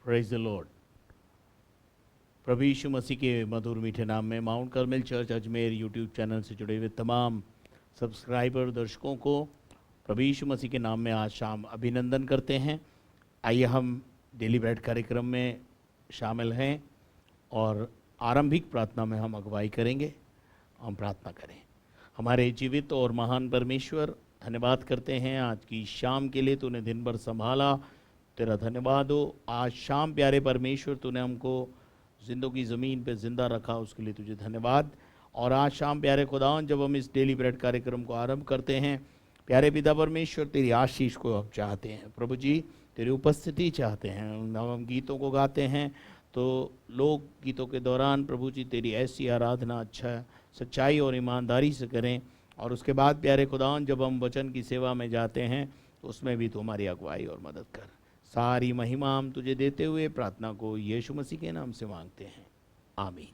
Praise the lord. प्रभु यीशु मसीह के मधुर मीठे नाम में Mount Carmel church Ajmer YouTube channel से जुड़े हुए तमाम सब्सक्राइबर दर्शकों को प्रभु यीशु मसीह के नाम में आज शाम अभिनंदन करते हैं। आइए हम डेली ब्रेड कार्यक्रम में शामिल हैं और आरंभिक प्रार्थना में हम अगुवाई करेंगे। हम प्रार्थना करें। हमारे जीवित और महान परमेश्वर, धन्यवाद करते हैं आज की शाम के लिए। तूने दिन भर संभाला, तेरा धन्यवाद हो। आज शाम प्यारे परमेश्वर तूने हमको ज़िंदगी ज़मीन पे ज़िंदा रखा, उसके लिए तुझे धन्यवाद। और आज शाम प्यारे खुदावन जब हम इस डेली ब्रेड कार्यक्रम को आरंभ करते हैं, प्यारे पिता परमेश्वर तेरी आशीष को हम चाहते हैं। प्रभु जी तेरी उपस्थिति चाहते हैं। हम गीतों को गाते हैं तो लोक गीतों के दौरान प्रभु जी तेरी ऐसी आराधना अच्छा सच्चाई और ईमानदारी से करें। और उसके बाद प्यारे खुदावन जब हम वचन की सेवा में जाते हैं तो उसमें भी तुम्हारी अगुवाई और मदद कर। सारी महिमा हम तुझे देते हुए प्रार्थना को यीशु मसीह के नाम से मांगते हैं, आमीन।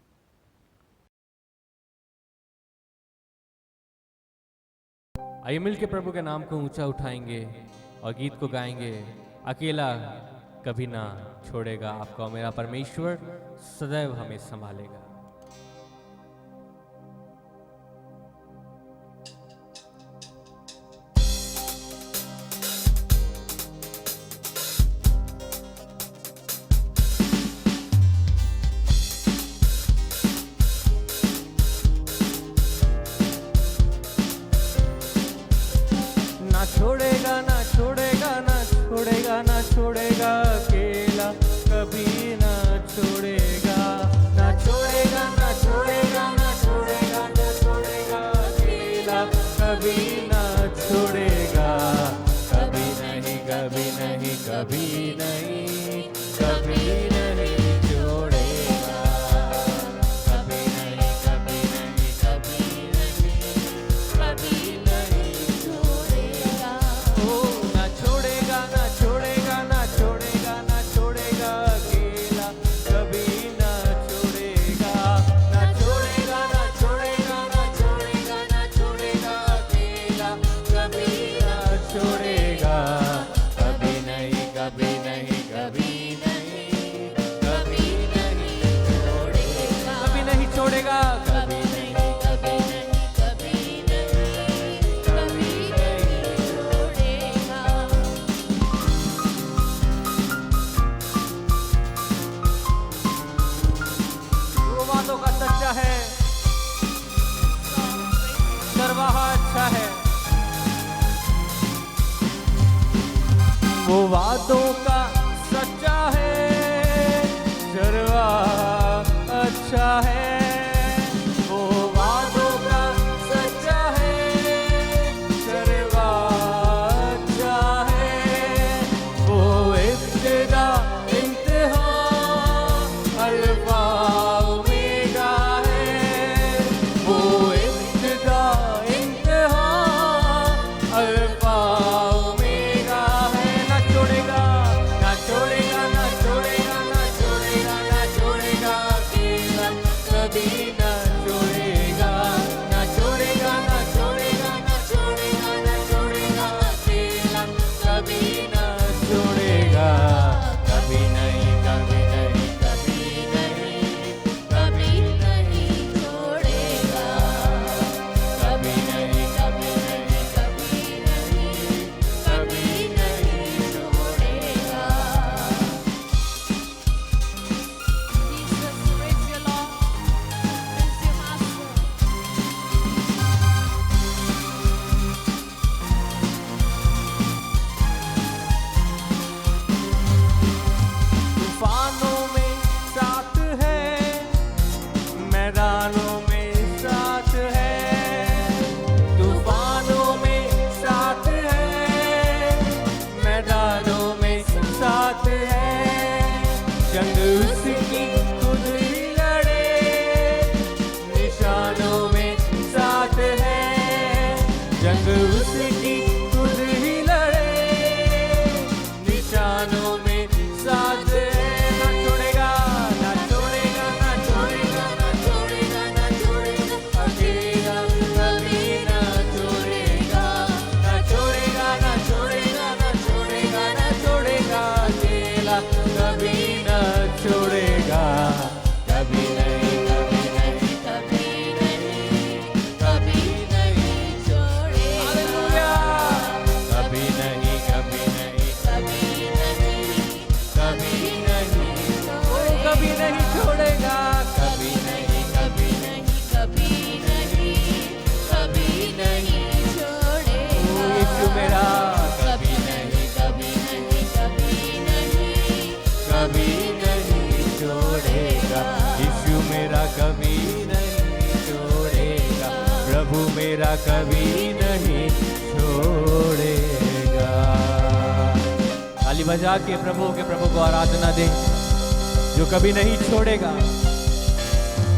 आइए मिलके प्रभु के नाम को ऊंचा उठाएंगे और गीत को गाएंगे। अकेला कभी ना छोड़ेगा आपको मेरा परमेश्वर, सदैव हमें संभालेगा। छोड़ेगा ना छोड़ेगा ना छोड़ेगा ना छोड़ेगा, अकेला कभी ना छोड़ेगा। ना छोड़ेगा ना छोड़ेगा ना छोड़ेगा ना छोड़ेगा, अकेला कभी ना छोड़ेगा। कभी नहीं कभी नहीं कभी नहीं कभी नहीं छोड़ेगा। कभी नहीं कभी नहीं कभी नहीं कभी नहीं छोड़ेगा। ना छोड़ेगा ना छोड़ेगा ना छोड़ेगा ना छोड़ेगा, अकेला कभी ना छोड़ेगा। ना छोड़ेगा ना छोड़ेगा ना छोड़ेगा ना छोड़ेगा, अकेला कभी ना छोड़ेगा। कभी नहीं कभी नहीं कभी नहीं कभी नहीं छोड़ेगा। कभी नहीं छोड़ेगा। कभी नहीं कभी नहीं कभी नहीं कभी नहीं छोड़ेगा। वो बातों का सच्चा है, चरवाहा अच्छा है। वो वादों का सच्चा है, चरवाहा अच्छा है। वो वादों का सच्चा है, चरवाहा अच्छा है। वो इब्तिदा इंतहा अल्फा ओमेगा है। वो इब्तिदा इंतहा अल्फा ओमेगा है। ना छोड़ेगा प्रभु मेरा कभी नहीं छोड़ेगा। ताली बजा के प्रभु को आराधना दे, जो कभी नहीं छोड़ेगा,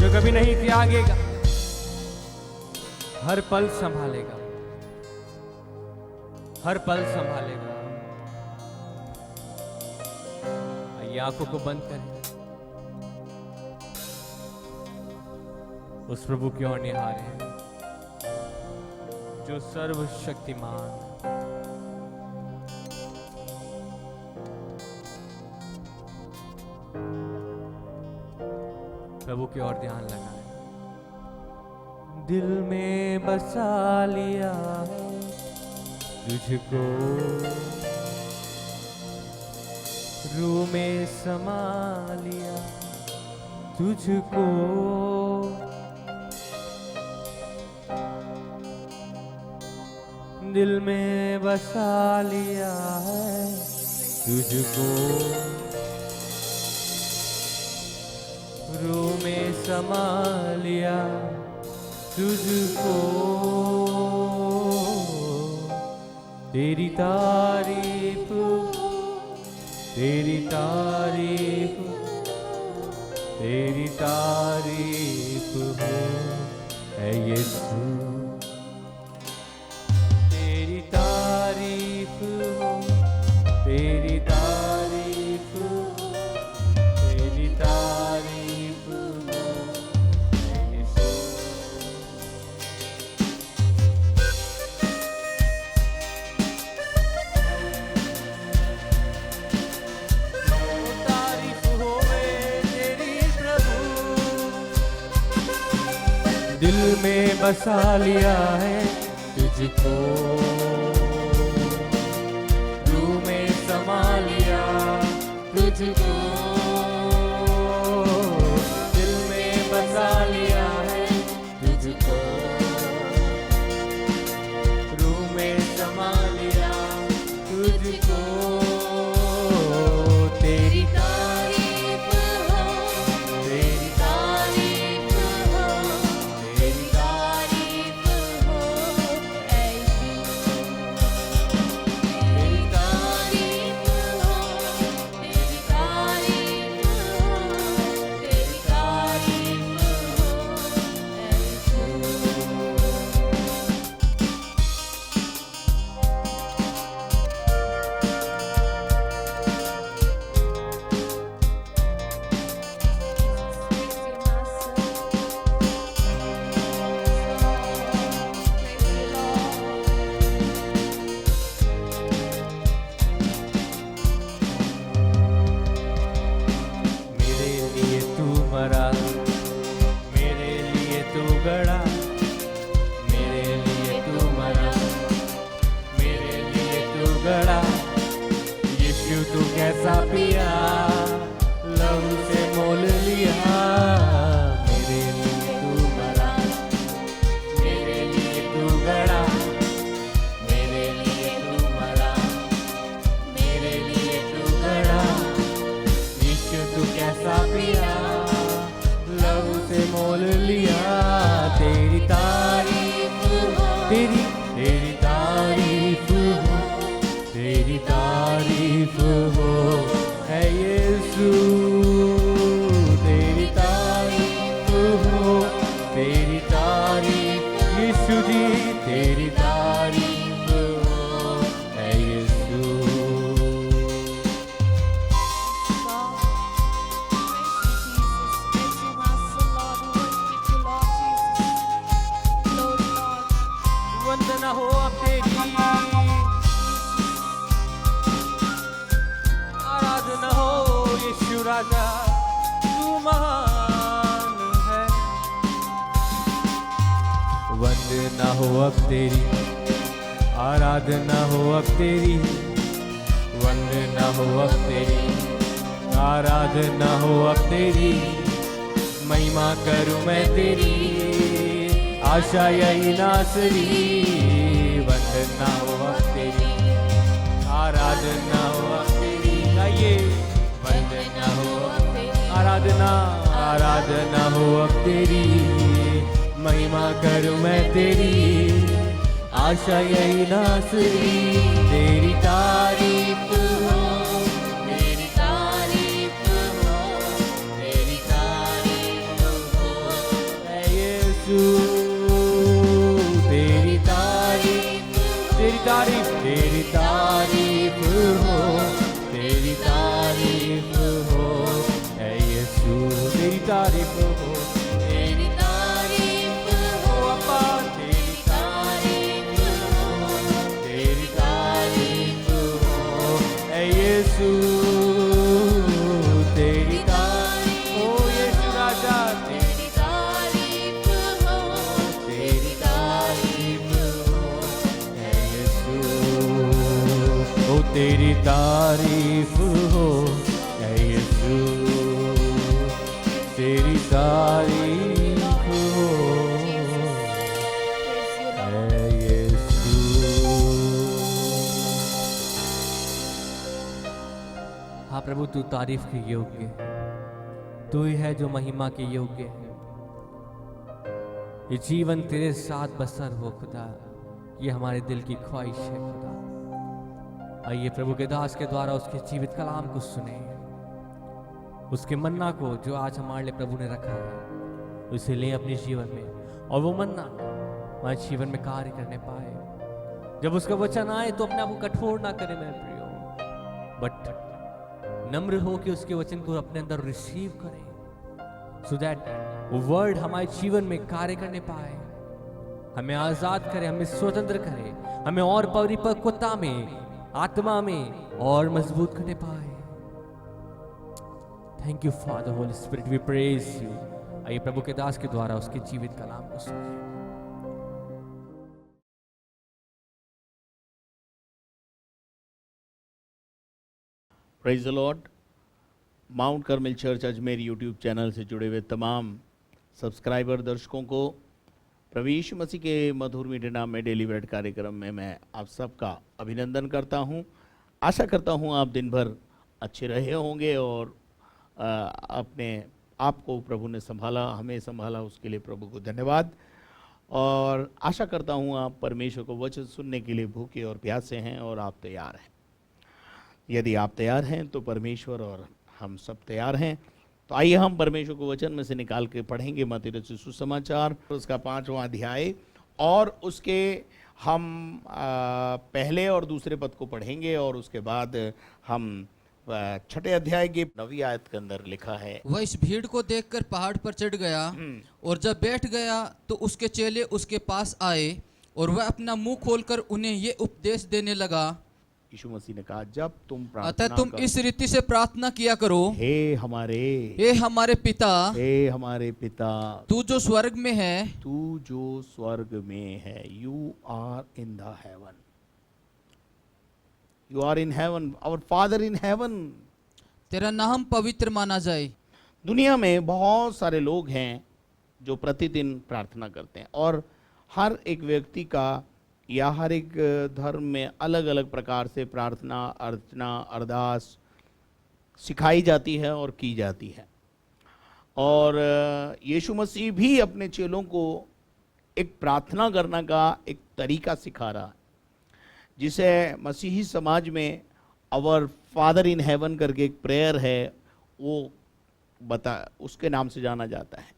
जो कभी नहीं त्यागेगा, हर पल संभालेगा, हर पल संभालेगा। आइए आंखों को बंद करें, उस प्रभु की ओर निहारें जो सर्वशक्तिमान। प्रभु की ओर ध्यान लगाएं। दिल में बसा लिया तुझको, रूह में समा लिया तुझको, दिल में बसा लिया है तुझको, रूह में समा लिया तुझको। तेरी तारीफ, तेरी तारीफ, तेरी तारीफ हो है यीशु, तेरी तारीफ हो, तेरी तारीफ हो, तेरी तारीफ हो है यीशु। तारीफ होवे तेरी प्रभु, दिल में बसा लिया है तुझको, रूह में समा लिया तुझको, दिल में बसा लिया है तुझको, रूह में समा लिया तुझको। तेरी तारीफ हो, तेरी तारीफ हो, तेरी तारीफ हो ऐ यीशु, तेरी तारीफ हो, तेरी तारीफ हो, तेरी तारीफ हो ऐ यीशु। मेरे लिए तू मरा, मेरे लिए तू गड़ा, मेरे लिए तू मरा, मेरे लिए तू गड़ा। यीशु तू कैसा पिया, लहू से मोल लिया। मेरे लिए तू मरा, मेरे लिए तू गड़ा, मेरे लिए तू मरा, मेरे लिए तू गड़ा। यीशु तू कैसा पिया, लहू से मोल लिया। तेरी तारीफ हो, तेरी तेरी तारीफ हो, तेरी तारीफ हो है यीशु, तेरी तारीफ हो, तेरी तारीफ यीशु जी, तेरी तारीफ हो है यीशु। वंदना हो अब तेरी, आराधना हो यीशु राजा, तू महान है। वंदना हो अब तेरी, आराधना हो अब तेरी, वंदना हो अब तेरी, आराधना हो अब तेरी। महिमा करूं मैं तेरी, आशा यही नासरी। वंदना हो अब तेरी, आराधना हो अब तेरी। गाइए वंदना हो, आराधना आराधना हो अब तेरी। महिमा करूं मैं तेरी, आशा यही नासरी, तेरी तारीफ हो, तेरी तारीफ हो, तेरी तारीफ हो, ऐ यीशु तेरी तारीफ, तेरी तारीफ, तेरी तारीफ हो, तेरी तारीफ हो, ऐ यीशु तेरी तारीफ हो, तेरी तारीफ हो अप्पा, तेरी तारीफ हो, तेरी तारीफ हो, ऐ यीशु तेरी तारीफ हो, यीशु राजा तेरी तारीफ हो, तेरी तारीफ हो, ऐ यीशु ओ तेरी तारीफ हो, ऐ यीशु तेरी तारीफ हो, ऐ यीशु। हाँ प्रभु, तू तारीफ के योग्य है, तू ही है जो महिमा के योग्य है। ये जीवन तेरे साथ बसर हो खुदा, ये हमारे दिल की ख्वाहिश है खुदा। आइए प्रभु के दास के द्वारा उसके जीवित कलाम को सुने, उसके मन्ना को जो आज हमारे लिए प्रभु ने रखा है उसे ले अपने जीवन में, और वो मन्ना हमारे जीवन में कार्य करने पाए। जब उसका वचन आए तो अपने आप को कठोर ना करे मेरे प्रियो, बट नम्र हो कि उसके वचन को अपने अंदर रिसीव करें, सो दैट वो वर्ड हमारे जीवन में कार्य करने पाए, हमें आजाद करे, हमें स्वतंत्र करे, हमें और परिपक्वता में, आत्मा में और मजबूत करने पाए। Thank you for the holy spirit, we praise you. आइए प्रभु के दास के द्वारा उसके जीवित कलाम को सुनिए। Praise the Lord. Mount Carmel church Ajmer YouTube channel से जुड़े हुए तमाम सब्सक्राइबर दर्शकों को प्रभु यीशु मसीह के मधुर मीठे नाम में डेली ब्रेड कार्यक्रम में मैं आप सबका अभिनंदन करता हूं। आशा करता हूं आप दिन भर अच्छे रहे होंगे और अपने आप को प्रभु ने संभाला, हमें संभाला, उसके लिए प्रभु को धन्यवाद। और आशा करता हूं आप परमेश्वर को वचन सुनने के लिए भूखे और प्यासे हैं और आप तैयार हैं। यदि आप तैयार हैं तो परमेश्वर और हम सब तैयार हैं। तो आइए हम परमेश्वर को वचन में से निकाल के पढ़ेंगे मत्ती रचित सुसमाचार उसका 5वां अध्याय, और उसके हम पहले और दूसरे पद को पढ़ेंगे, और उसके बाद हम 6ठे अध्याय की 9वीं आयत के अंदर लिखा है, वह इस भीड़ को देखकर पहाड़ पर चढ़ गया, और जब बैठ गया तो उसके चेले उसके पास आए, और वह अपना मुंह खोलकर उन्हें ये उपदेश देने लगा। यीशु मसीह ने कहा, जब तुम अतः प्रार्थना तुम इस रीति से प्रार्थना किया करो, हे हमारे पिता, तू जो स्वर्ग में है, तू जो स्वर्ग में है, you are in the heaven, you are in heaven, our father in heaven. तेरा नाम पवित्र माना जाए। दुनिया में बहुत सारे लोग हैं जो प्रतिदिन प्रार्थना करते हैं, और हर एक व्यक्ति का या हर एक धर्म में अलग अलग प्रकार से प्रार्थना, अर्चना, अरदास सिखाई जाती है और की जाती है। और यीशु मसीह भी अपने चेलों को एक प्रार्थना करने का एक तरीका सिखा रहा है, जिसे मसीही समाज में आवर फादर इन हेवन करके एक प्रेयर है, वो उसके नाम से जाना जाता है।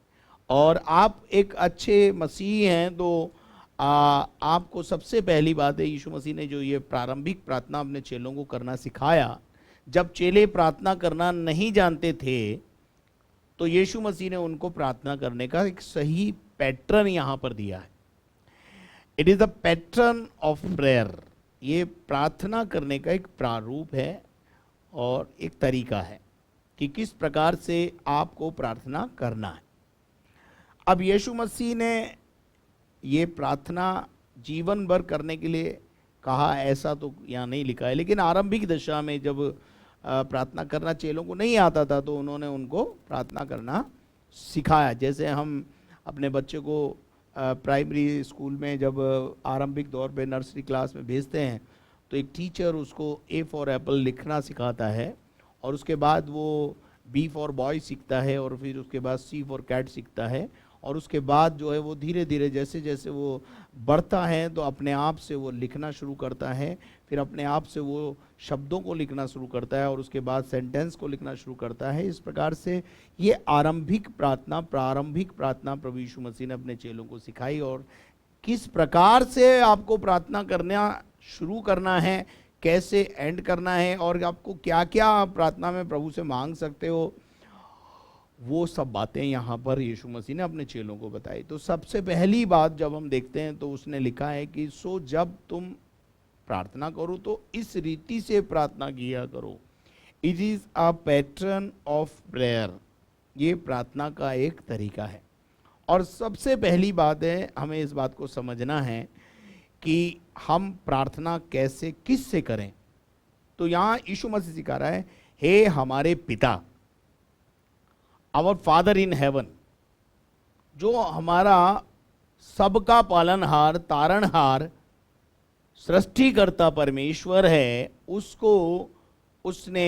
और आप एक अच्छे मसीही हैं तो आपको सबसे पहली बात है, यीशु मसीह ने जो ये प्रारंभिक प्रार्थना अपने चेलों को करना सिखाया, जब चेले प्रार्थना करना नहीं जानते थे तो यीशु मसीह ने उनको प्रार्थना करने का एक सही पैटर्न यहाँ पर दिया है। It is the pattern of prayer. ये प्रार्थना करने का एक प्रारूप है और एक तरीका है कि किस प्रकार से आपको प्रार्थना करना है। अब यीशु मसीह ने ये प्रार्थना जीवन भर करने के लिए कहा, ऐसा तो यहाँ नहीं लिखा है, लेकिन आरंभिक दशा में जब प्रार्थना करना चेलों को नहीं आता था तो उन्होंने उनको प्रार्थना करना सिखाया। जैसे हम अपने बच्चे को प्राइमरी स्कूल में जब आरंभिक दौर पे नर्सरी क्लास में भेजते हैं तो एक टीचर उसको ए फॉर एप्पल लिखना सिखाता है, और उसके बाद वो बी फॉर बॉय सीखता है, और फिर उसके बाद सी फॉर कैट सीखता है, और उसके बाद जो है वो धीरे धीरे जैसे जैसे वो बढ़ता है तो अपने आप से वो लिखना शुरू करता है, फिर अपने आप से वो शब्दों को लिखना शुरू करता है और उसके बाद सेंटेंस को लिखना शुरू करता है। इस प्रकार से ये प्रारंभिक प्रार्थना प्रभु यीशु मसीह ने अपने चेलों को सिखाई, और किस प्रकार से आपको प्रार्थना करना शुरू करना है, कैसे एंड करना है, और आपको क्या क्या प्रार्थना में प्रभु से मांग सकते हो, वो सब बातें यहाँ पर यीशु मसीह ने अपने चेलों को बताई। तो सबसे पहली बात जब हम देखते हैं तो उसने लिखा है कि सो जब तुम प्रार्थना करो तो इस रीति से प्रार्थना किया करो। It is a pattern of prayer, ये प्रार्थना का एक तरीका है। और सबसे पहली बात है, हमें इस बात को समझना है कि हम प्रार्थना कैसे किस से करें। तो यहाँ यीशु मसीह सिखा रहा है, हे हमारे पिता, आवर फादर इन हेवन, जो हमारा सबका पालनहार तारणहार सृष्टिकर्ता परमेश्वर है, उसको उसने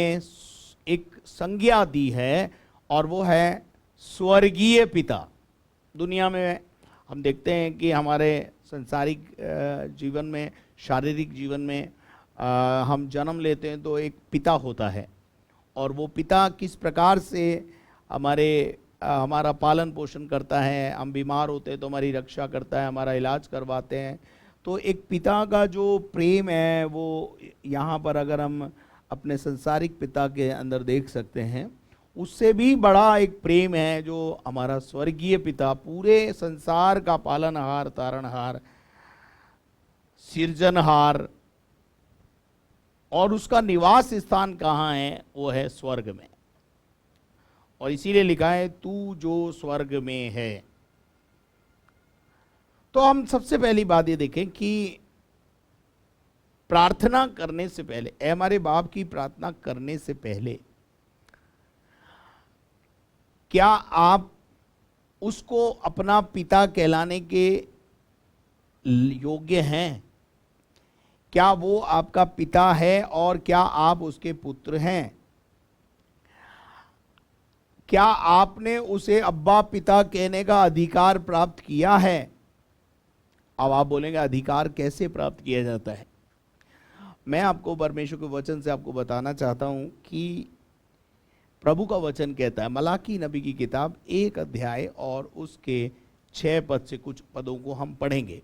एक संज्ञा दी है और वो है स्वर्गीय पिता। दुनिया में हम देखते हैं कि हमारे संसारिक जीवन में, शारीरिक जीवन में हम जन्म लेते हैं तो एक पिता होता है, और वो पिता किस प्रकार से हमारा पालन पोषण करता है। हम बीमार होते हैं तो हमारी रक्षा करता है, हमारा इलाज करवाते हैं। तो एक पिता का जो प्रेम है वो यहाँ पर अगर हम अपने संसारिक पिता के अंदर देख सकते हैं, उससे भी बड़ा एक प्रेम है जो हमारा स्वर्गीय पिता, पूरे संसार का पालनहार तारणहार सिरजनहार, और उसका निवास स्थान कहाँ है, वो है स्वर्ग में। और इसीलिए लिखा है तू जो स्वर्ग में है। तो हम सबसे पहली बात ये देखें कि प्रार्थना करने से पहले, ऐ हमारे बाप की प्रार्थना करने से पहले क्या आप उसको अपना पिता कहलाने के योग्य हैं? क्या वो आपका पिता है और क्या आप उसके पुत्र हैं? क्या आपने उसे अब्बा पिता कहने का अधिकार प्राप्त किया है? अब आप बोलेंगे अधिकार कैसे प्राप्त किया जाता है? मैं आपको परमेश्वर के वचन से आपको बताना चाहता हूं कि प्रभु का वचन कहता है, मलाकी नबी की किताब 1 अध्याय और उसके 6 पद से कुछ पदों को हम पढ़ेंगे।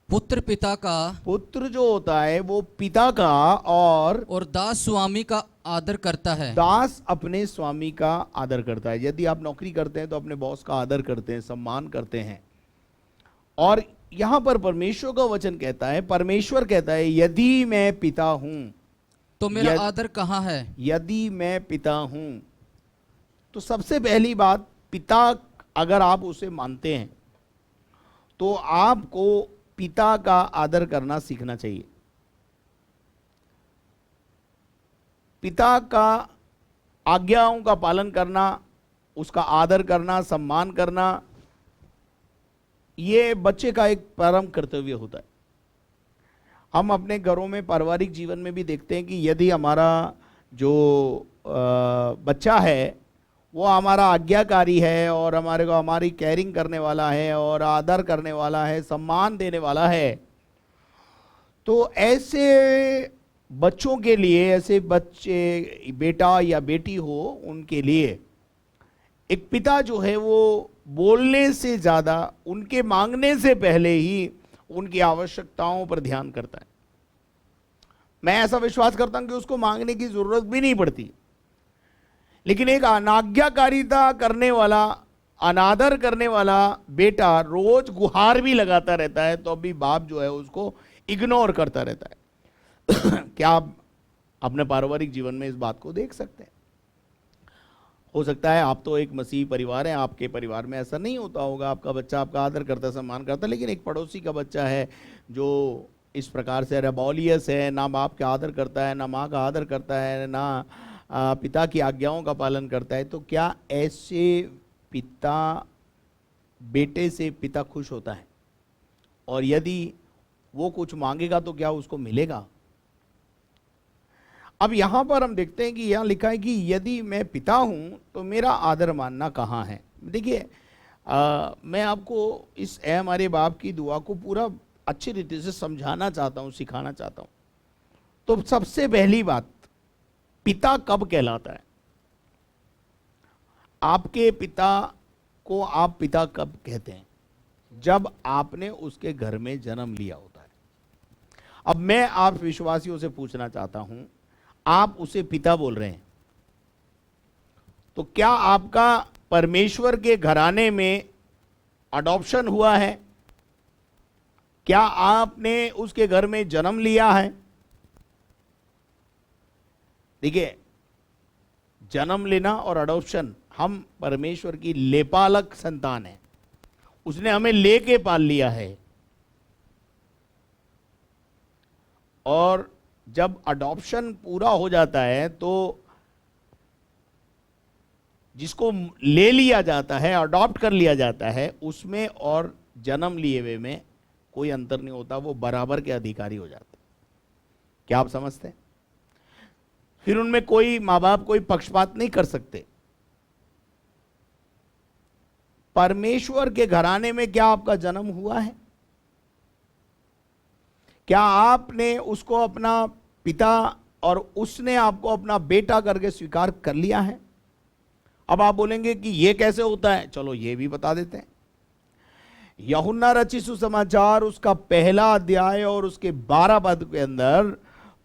पुत्र पिता का, पुत्र जो होता है वो पिता का, और दास स्वामी का आदर करता है। दास अपने स्वामी का आदर करता है। यदि आप नौकरी करते हैं तो अपने बॉस का आदर करते हैं, सम्मान करते हैं। और यहां पर परमेश्वर का वचन कहता है, परमेश्वर कहता है यदि मैं पिता हूं तो मेरा आदर कहाँ है? यदि मैं पिता हूं, तो सबसे पहली बात, पिता अगर आप उसे मानते हैं तो आपको पिता का आदर करना सीखना चाहिए। पिता का आज्ञाओं का पालन करना, उसका आदर करना, सम्मान करना, ये बच्चे का एक परम कर्तव्य होता है। हम अपने घरों में पारिवारिक जीवन में भी देखते हैं कि यदि हमारा जो बच्चा है वो हमारा आज्ञाकारी है और हमारे को हमारी केयरिंग करने वाला है और आदर करने वाला है, सम्मान देने वाला है, तो ऐसे बच्चों के लिए, ऐसे बच्चे, बेटा या बेटी हो, उनके लिए एक पिता जो है वो बोलने से ज़्यादा, उनके मांगने से पहले ही उनकी आवश्यकताओं पर ध्यान करता है। मैं ऐसा विश्वास करता हूं कि उसको मांगने की जरूरत भी नहीं पड़ती, लेकिन एक अनाज्ञाकारिता करने वाला, अनादर करने वाला बेटा रोज गुहार भी लगाता रहता है तो अभी बाप जो है उसको इग्नोर करता रहता है। क्या आप अपने पारिवारिक जीवन में इस बात को देख सकते हैं? हो सकता है आप तो एक मसीह परिवार है, आपके परिवार में ऐसा नहीं होता होगा, आपका बच्चा आपका आदर करता, सम्मान करता, लेकिन एक पड़ोसी का बच्चा है जो इस प्रकार से रेबॉलियस है, ना बाप का आदर करता है, ना माँ का आदर करता है, ना पिता की आज्ञाओं का पालन करता है, तो क्या ऐसे पिता, बेटे से पिता खुश होता है? और यदि वो कुछ मांगेगा तो क्या उसको मिलेगा? अब यहां पर हम देखते हैं कि यहां लिखा है कि यदि मैं पिता हूं तो मेरा आदर मानना कहाँ है। देखिए, मैं आपको इस ए हमारे बाप की दुआ को पूरा अच्छी रीति से समझाना चाहता हूँ, सिखाना चाहता हूँ। तो सबसे पहली बात, पिता कब कहलाता है? आपके पिता को आप पिता कब कहते हैं? जब आपने उसके घर में जन्म लिया होता है। अब मैं आप विश्वासियों से पूछना चाहता हूं, आप उसे पिता बोल रहे हैं, तो क्या आपका परमेश्वर के घराने में अडॉप्शन हुआ है? क्या आपने उसके घर में जन्म लिया है? देखिए, जन्म लेना और अडॉप्शन, हम परमेश्वर की लेपालक संतान है, उसने हमें लेके पाल लिया है। और जब अडॉप्शन पूरा हो जाता है तो जिसको ले लिया जाता है, अडॉप्ट कर लिया जाता है, उसमें और जन्म लिए हुए में कोई अंतर नहीं होता, वो बराबर के अधिकारी हो जाते। क्या आप समझते हैं? फिर उनमें कोई माँ बाप कोई पक्षपात नहीं कर सकते। परमेश्वर के घराने में क्या आपका जन्म हुआ है? क्या आपने उसको अपना पिता और उसने आपको अपना बेटा करके स्वीकार कर लिया है? अब आप बोलेंगे कि यह कैसे होता है, चलो ये भी बता देते हैं। यूहन्ना रचित सुसमाचार उसका पहला अध्याय और उसके 12 पद के अंदर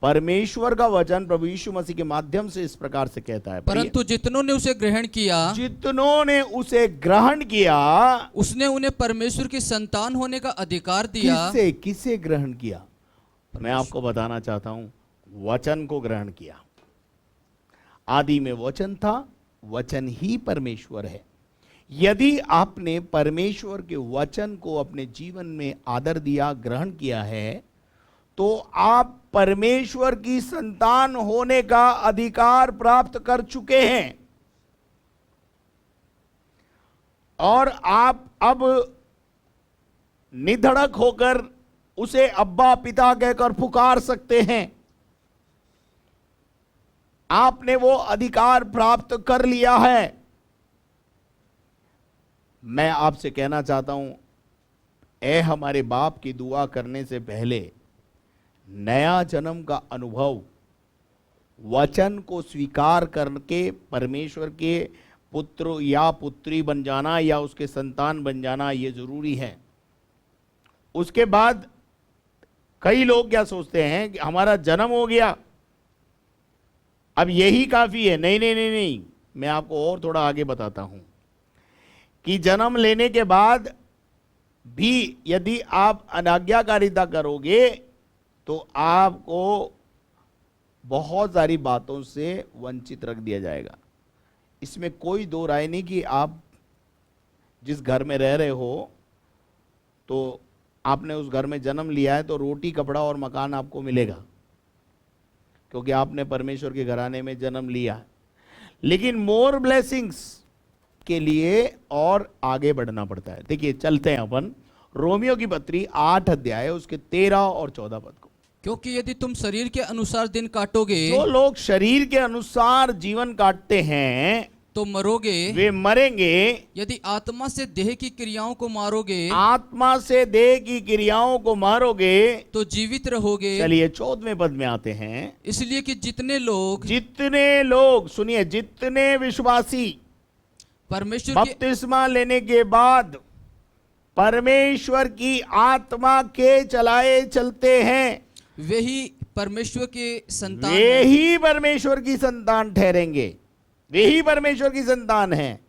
परमेश्वर का वचन प्रभु यीशु मसीह के माध्यम से इस प्रकार से कहता है, परंतु जितनों ने उसे ग्रहण किया, जितनों ने उसे ग्रहण किया, उसने उन्हें परमेश्वर की संतान होने का अधिकार दिया। किसे किसे ग्रहण किया? मैं आपको बताना चाहता हूं, वचन को ग्रहण किया। आदि में वचन था, वचन ही परमेश्वर है। यदि आपने परमेश्वर के वचन को अपने जीवन में आदर दिया, ग्रहण किया है, तो आप परमेश्वर की संतान होने का अधिकार प्राप्त कर चुके हैं। और आप अब निधड़क होकर उसे अब्बा पिता कहकर पुकार सकते हैं। आपने वो अधिकार प्राप्त कर लिया है। मैं आपसे कहना चाहता हूं, ए हमारे बाप की दुआ करने से पहले नया जन्म का अनुभव, वचन को स्वीकार करके परमेश्वर के पुत्र या पुत्री बन जाना या उसके संतान बन जाना, ये जरूरी है। उसके बाद कई लोग क्या सोचते हैं कि हमारा जन्म हो गया, अब यही काफी है। नहीं नहीं नहीं नहीं, मैं आपको और थोड़ा आगे बताता हूं कि जन्म लेने के बाद भी यदि आप अनाज्ञाकारिता करोगे तो आपको बहुत सारी बातों से वंचित रख दिया जाएगा। इसमें कोई दो राय नहीं कि आप जिस घर में रह रहे हो तो आपने उस घर में जन्म लिया है तो रोटी कपड़ा और मकान आपको मिलेगा, क्योंकि आपने परमेश्वर के घराने में जन्म लिया है। लेकिन मोर ब्लेसिंग्स के लिए और आगे बढ़ना पड़ता है। देखिए, चलते हैं अपन रोमियो की पत्री 8 अध्याय उसके 13 और 14 पद को। क्योंकि यदि तुम शरीर के अनुसार दिन काटोगे, जो लोग शरीर के अनुसार जीवन काटते हैं तो मरोगे, वे मरेंगे। यदि आत्मा से देह की क्रियाओं को मारोगे, आत्मा से देह की क्रियाओं को मारोगे तो जीवित रहोगे। चलिए 14वें पद में आते हैं। इसलिए कि जितने लोग सुनिए, जितने विश्वासी परमेश्वर के बपतिस्मा लेने के बाद परमेश्वर की आत्मा के चलाए चलते हैं, वे ही परमेश्वर के संतान वे हैं। ही परमेश्वर की संतान ठहरेंगे, वे ही परमेश्वर की संतान हैं।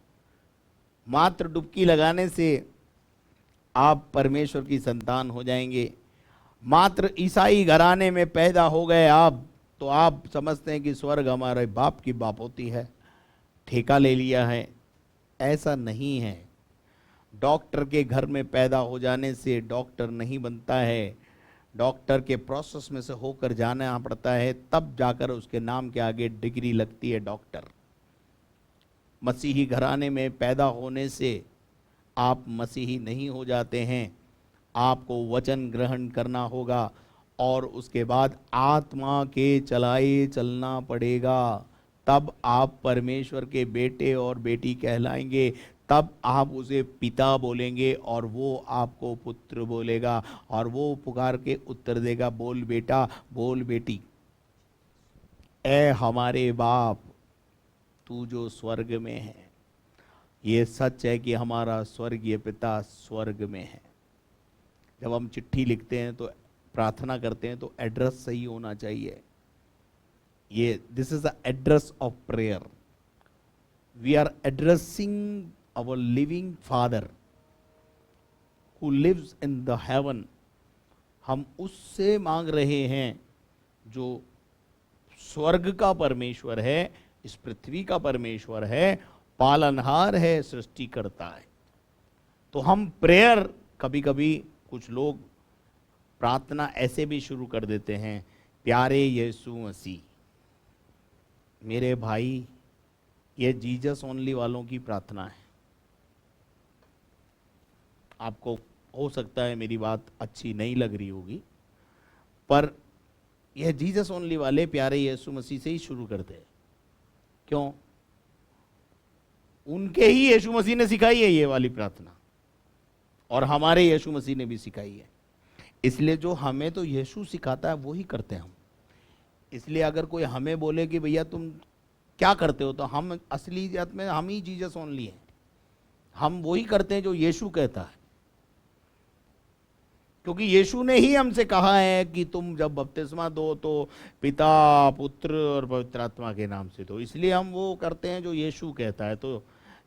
मात्र डुबकी लगाने से आप परमेश्वर की संतान हो जाएंगे। मात्र ईसाई घराने में पैदा हो गए आप तो आप समझते हैं कि स्वर्ग हमारे बाप की बापोती है, ठेका ले लिया है। ऐसा नहीं है। डॉक्टर के घर में पैदा हो जाने से डॉक्टर नहीं बनता है। डॉक्टर के प्रोसेस में से होकर जाना पड़ता है, तब जाकर उसके नाम के आगे डिग्री लगती है डॉक्टर। मसीही घराने में पैदा होने से आप मसीही नहीं हो जाते हैं। आपको वचन ग्रहण करना होगा और उसके बाद आत्मा के चलाए चलना पड़ेगा, तब आप परमेश्वर के बेटे और बेटी कहलाएंगे। तब आप उसे पिता बोलेंगे और वो आपको पुत्र बोलेगा, और वो पुकार के उत्तर देगा, बोल बेटा, बोल बेटी। ऐ हमारे बाप, तू जो स्वर्ग में है। ये सच है कि हमारा स्वर्गीय पिता स्वर्ग में है। जब हम चिट्ठी लिखते हैं तो प्रार्थना करते हैं तो एड्रेस सही होना चाहिए। ये this is the address of prayer. We are addressing our living father who lives in the heaven। हम उससे मांग रहे हैं जो स्वर्ग का परमेश्वर है, इस पृथ्वी का परमेश्वर है, पालनहार है, सृष्टि करता है। तो हम प्रेयर, कभी कभी कुछ लोग प्रार्थना ऐसे भी शुरू कर देते हैं, प्यारे यीशु मसीह। मेरे भाई, ये जीसस ओनली वालों की प्रार्थना है। आपको हो सकता है मेरी बात अच्छी नहीं लग रही होगी, पर यह जीसस ओनली वाले प्यारे यीशु मसीह से ही शुरू करते हैं। क्यों? उनके ही यीशु मसीह ने सिखाई है ये वाली प्रार्थना, और हमारे यीशु मसीह ने भी सिखाई है। इसलिए जो हमें तो यीशु सिखाता है वो ही करते हैं हम। इसलिए अगर कोई हमें बोले कि भैया तुम क्या करते हो, तो हम असलियत में हम ही जीसस ओनली हैं। हम वही करते हैं जो यीशु कहता है, क्योंकि यीशु ने ही हमसे कहा है कि तुम जब बपतिस्मा दो तो पिता, पुत्र और पवित्र आत्मा के नाम से दो। इसलिए हम वो करते हैं जो यीशु कहता है। तो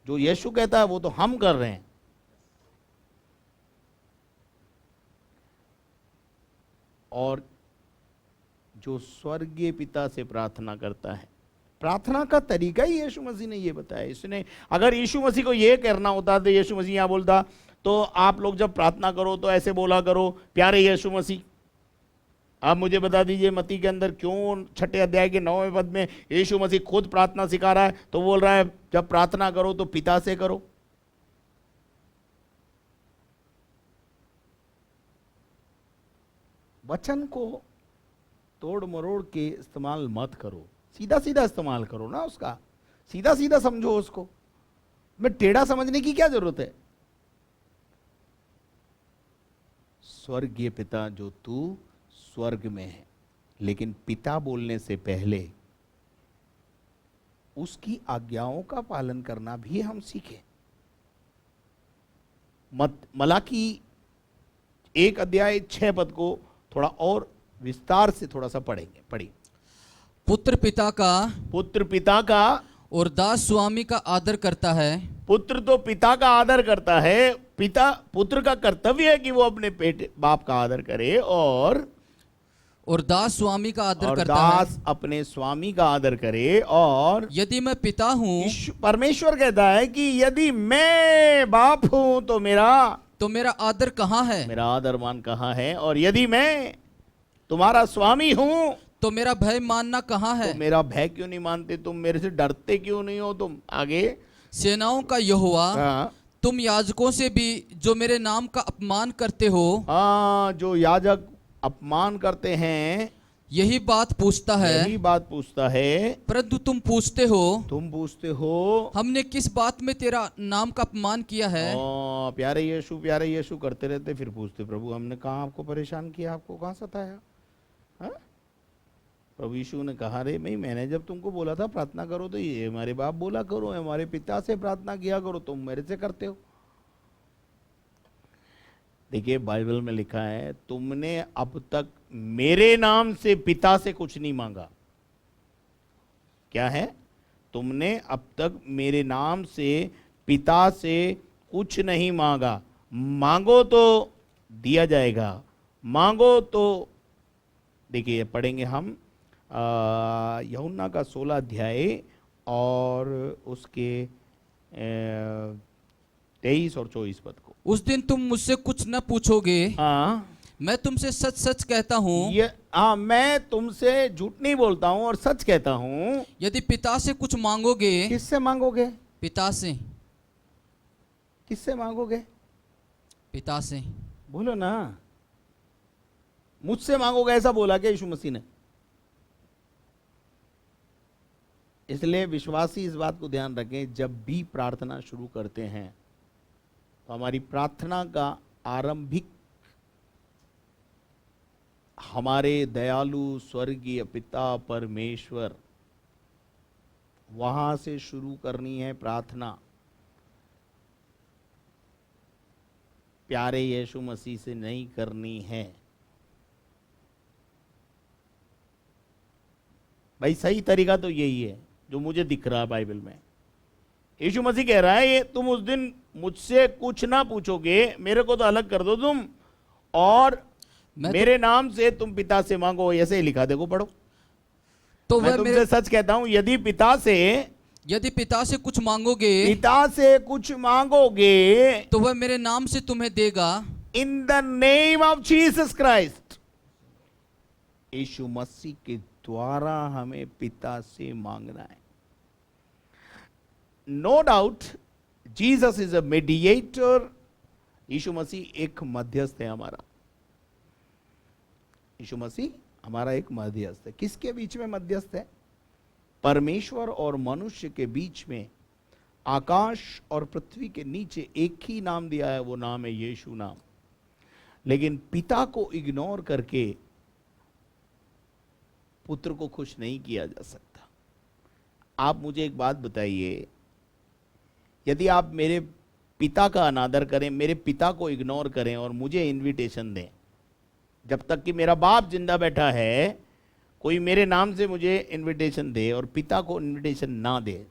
जो यीशु कहता है वो तो हम कर रहे हैं। और जो स्वर्गीय पिता से प्रार्थना करता है, प्रार्थना का तरीका ही यीशु मसीह ने ये बताया। इसने, अगर यीशु मसीह को ये करना होता तो यीशु मसीह यहाँ बोलता, तो आप लोग जब प्रार्थना करो तो ऐसे बोला करो, प्यारे यीशु मसीह। आप मुझे बता दीजिए मत्ती के अंदर क्यों 6 अध्याय के 9वें पद में यीशु मसीह खुद प्रार्थना सिखा रहा है, तो बोल रहा है जब प्रार्थना करो तो पिता से करो। वचन को तोड़ मरोड़ के इस्तेमाल मत करो, सीधा सीधा इस्तेमाल करो ना उसका, सीधा सीधा समझो उसको। मैं टेढ़ा समझने की क्या जरूरत है? स्वर्गीय पिता जो तू स्वर्ग में है, लेकिन पिता बोलने से पहले उसकी आज्ञाओं का पालन करना भी हम सीखें। मलाकी 1 अध्याय 6 पद को थोड़ा और विस्तार से थोड़ा सा पढ़ेंगे। पढ़िए। पुत्र पिता का और दास स्वामी का आदर करता है। पुत्र तो पिता का आदर करता है, पिता पुत्र का कर्तव्य है कि वो अपने बाप का आदर करे, और दास स्वामी का आदर करता दास है। अपने स्वामी का आदर करे। और यदि मैं पिता हूँ, परमेश्वर कहता है कि यदि मैं बाप हूं तो मेरा आदर कहाँ है, मेरा आदर मान कहाँ है, और यदि मैं तुम्हारा स्वामी हूं तो मेरा भय मानना कहाँ है। तो मेरा भय क्यों नहीं मानते तुम? मेरे से डरते क्यों नहीं हो तुम? आगे, सेनाओं का यहोवा, हाँ, तुम याजकों से भी जो मेरे नाम का अपमान करते हो, हाँ, जो याजक अपमान करते हैं यही बात पूछता है। परंतु तुम पूछते हो, हमने किस बात में तेरा नाम का अपमान किया है। प्यारे यीशु करते रहते, फिर पूछते, प्रभु हमने कहाँ आपको परेशान किया, आपको कहाँ सताया? हाँ? प्रभु यीशु ने कहा, रे नहीं, मैंने जब तुमको बोला था प्रार्थना करो तो ये हमारे बाप बोला करो, हमारे पिता से प्रार्थना किया करो, तुम मेरे से करते हो। देखिए बाइबल में लिखा है, तुमने अब तक मेरे नाम से पिता से कुछ नहीं मांगा। क्या है? तुमने अब तक मेरे नाम से पिता से कुछ नहीं मांगा। मांगो तो दिया जाएगा, मांगो तो। देखिए पढ़ेंगे हम यूहन्ना का 16 अध्याय और उसके 23 और 24 पद को। उस दिन तुम मुझसे कुछ न पूछोगे, हाँ, मैं तुमसे सच सच कहता हूँ, मैं तुमसे झूठ नहीं बोलता हूँ और सच कहता हूँ, यदि पिता से कुछ मांगोगे। किससे मांगोगे? पिता से। किससे मांगोगे? पिता से। बोलो ना, मुझसे मांगोगे ऐसा बोला क्या यीशु मसीह ने? इसलिए विश्वासी इस बात को ध्यान रखें, जब भी प्रार्थना शुरू करते हैं तो हमारी प्रार्थना का आरंभिक हमारे दयालु स्वर्गीय पिता परमेश्वर, वहां से शुरू करनी है प्रार्थना। प्यारे यीशु मसीह से नहीं करनी है। भाई सही तरीका तो यही है जो मुझे दिख रहा है बाइबल में। यीशु मसीह कह रहा है, ये तुम उस दिन मुझसे कुछ ना पूछोगे, मेरे को तो अलग कर दो तुम, और मेरे नाम से तुम पिता से मांगो। ऐसे ही लिखा, देखो पढ़ो। तो मैं वह तुमसे सच कहता हूं, यदि पिता से कुछ मांगोगे तो वह मेरे नाम से तुम्हें देगा। In the name of Jesus Christ, Yeshu Masih के द्वारा हमें पिता से मांगना है। No doubt Jesus is a mediator. Yeshu Masih एक मध्यस्थ है हमारा। यीशु मसीह हमारा एक मध्यस्थ है। किसके बीच में मध्यस्थ है? परमेश्वर और मनुष्य के बीच में। आकाश और पृथ्वी के नीचे एक ही नाम दिया है, वो नाम है यीशु नाम। लेकिन पिता को इग्नोर करके पुत्र को खुश नहीं किया जा सकता। आप मुझे एक बात बताइए, यदि आप मेरे पिता का अनादर करें, मेरे पिता को इग्नोर करें और मुझे इनविटेशन दें, जब तक कि मेरा बाप जिंदा बैठा है, कोई मेरे नाम से मुझे इनविटेशन दे और पिता को इनविटेशन ना दे,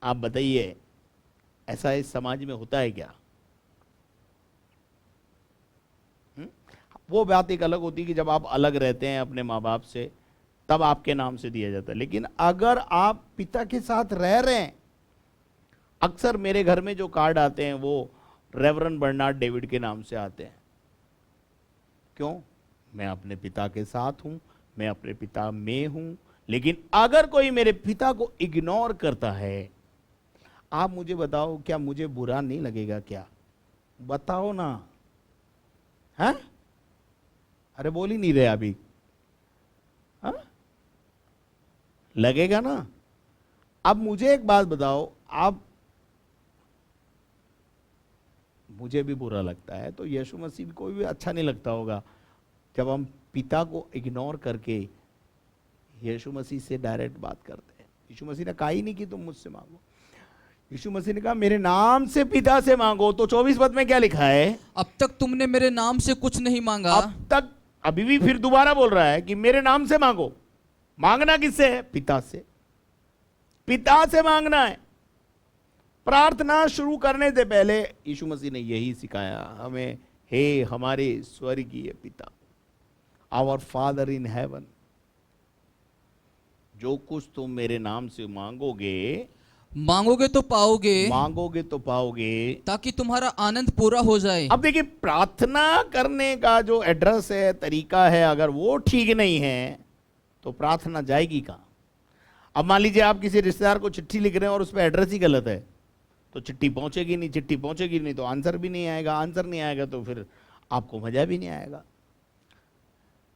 आप बताइए ऐसा इस समाज में होता है क्या? वो बात एक अलग होती है कि जब आप अलग रहते हैं अपने माँ बाप से, तब आपके नाम से दिया जाता है। लेकिन अगर आप पिता के साथ रह रहे हैं, अक्सर मेरे घर में जो कार्ड आते हैं वो रेवरेंड बर्नार्ड डेविड के नाम से आते हैं। क्यों? मैं अपने पिता के साथ हूं, मैं अपने पिता में हूं। लेकिन अगर कोई मेरे पिता को इग्नोर करता है, आप मुझे बताओ, क्या मुझे बुरा नहीं लगेगा? क्या बताओ ना, हैं? अरे बोल ही नहीं रहे अभी, हाँ? लगेगा ना। अब मुझे एक बात बताओ, आप, मुझे भी बुरा लगता है, तो यीशु मसीह को भी अच्छा नहीं लगता होगा जब हम पिता को इग्नोर करके यीशु मसीह से डायरेक्ट बात करते हैं। यीशु मसीह ने कहा ही नहीं कि तुम मुझसे मांगो। यीशु मसीह ने कहा मेरे नाम से पिता से मांगो। तो 24 पद में क्या लिखा है? अब तक तुमने मेरे नाम से कुछ नहीं मांगा। अब तक, अभी भी फिर दोबारा बोल रहा है कि मेरे नाम से मांगो। मांगना किससे है? पिता से। पिता से मांगना है। प्रार्थना शुरू करने से पहले यीशु मसीह ने यही सिखाया हमें, हे हमारे स्वर्गीय पिता, आवर फादर इन हेवन, जो कुछ तुम मेरे नाम से मांगोगे तो पाओगे, मांगोगे तो पाओगे, ताकि तुम्हारा आनंद पूरा हो जाए। अब देखिए, प्रार्थना करने का जो एड्रेस है, तरीका है, अगर वो ठीक नहीं है तो प्रार्थना जाएगी कहां? अब मान लीजिए आप किसी रिश्तेदार को चिट्ठी लिख रहे हैं और उस पर एड्रेस ही गलत है, तो चिट्ठी पहुंचेगी नहीं। चिट्ठी पहुंचेगी नहीं तो आंसर भी नहीं आएगा। आंसर नहीं आएगा तो फिर आपको मजा भी नहीं आएगा।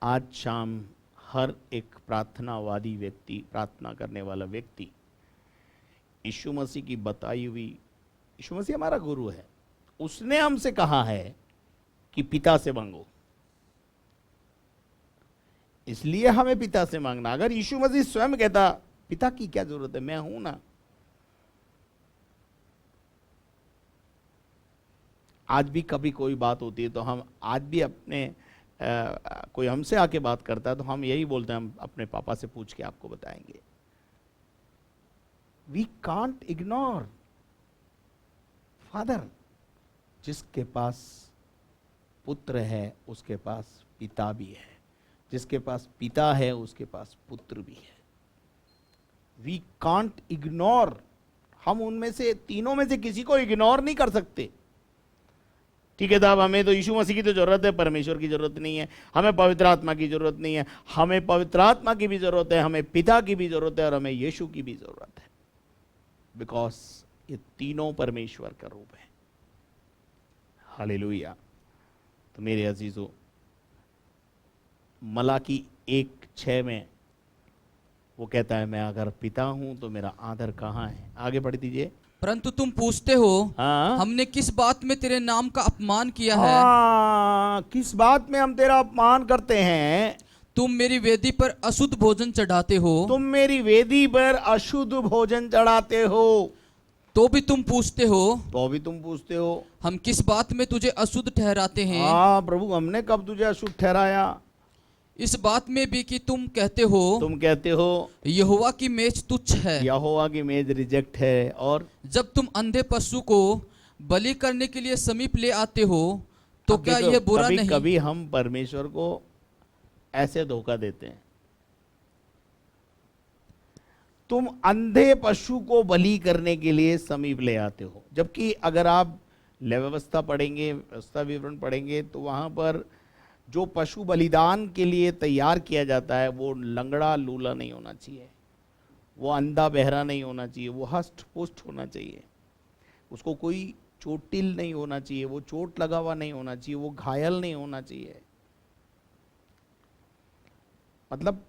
आज शाम हर एक प्रार्थनावादी व्यक्ति, प्रार्थना करने वाला व्यक्ति, यीशु मसीह की बताई हुई, यीशु मसीह हमारा गुरु है, उसने हमसे कहा है कि पिता से मांगो, इसलिए हमें पिता से मांगना। अगर यीशु मसीह स्वयं कहता पिता की क्या जरूरत है, मैं हूं ना। आज भी कभी कोई बात होती है तो हम आज भी अपने कोई हमसे आके बात करता है तो हम यही बोलते हैं, हम अपने पापा से पूछ के आपको बताएंगे। We can't ignore father. जिसके पास पुत्र है उसके पास पिता भी है, जिसके पास पिता है उसके पास पुत्र भी है। We can't ignore. हम उनमें से, तीनों में से किसी को इग्नोर नहीं कर सकते। ठीक है साहब, हमें तो यीशु मसीह की तो जरूरत है, परमेश्वर की जरूरत नहीं है। हमें पवित्र आत्मा की जरूरत नहीं है। हमें पवित्र आत्मा की भी जरूरत है, हमें पिता की भी जरूरत है और हमें यीशु की भी जरूरत है। बिकॉज ये तीनों परमेश्वर का रूप है। हालेलुया। तो मेरे अजीजों, मलाकी 1:6 में वो कहता है मैं अगर पिता हूं तो मेरा आदर कहाँ है? आगे पढ़ दीजिए। परंतु तुम पूछते हो, हाँ हमने किस बात में तेरे नाम का अपमान किया है? हाँ, किस बात में हम तेरा अपमान करते हैं? तुम मेरी वेदी पर अशुद्ध भोजन चढ़ाते हो। तुम मेरी वेदी पर अशुद्ध भोजन चढ़ाते हो। तो भी तुम पूछते हो, तो भी तुम पूछते हो, हम किस बात में तुझे अशुद्ध ठहराते हैं? हाँ प्रभु, हमने कब तुझे अशुद्ध ठहराया? इस बात में भी कि तुम कहते हो, तुम कहते हो यहोवा की मेज तुच्छ है। यहोवा की मेज रिजेक्ट है। और जब तुम अंधे पशु को बलि करने के लिए समीप ले आते हो, तो अब क्या देखो, यह बुरा कभी नहीं? कभी हम परमेश्वर को ऐसे धोखा देते हैं। तुम अंधे पशु को बलि करने के लिए समीप ले आते हो, जबकि अगर आप व्यवस्था पढ़ेंगे, व्यवस्था विवरण पढ़ेंगे, तो वहां पर जो पशु बलिदान के लिए तैयार किया जाता है वो लंगड़ा लूला नहीं होना चाहिए, वो अंधा बहरा नहीं होना चाहिए, वो हष्ट पुष्ट होना चाहिए, उसको कोई चोटिल नहीं होना चाहिए, वो चोट लगा हुआ नहीं होना चाहिए, वो घायल नहीं होना चाहिए, मतलब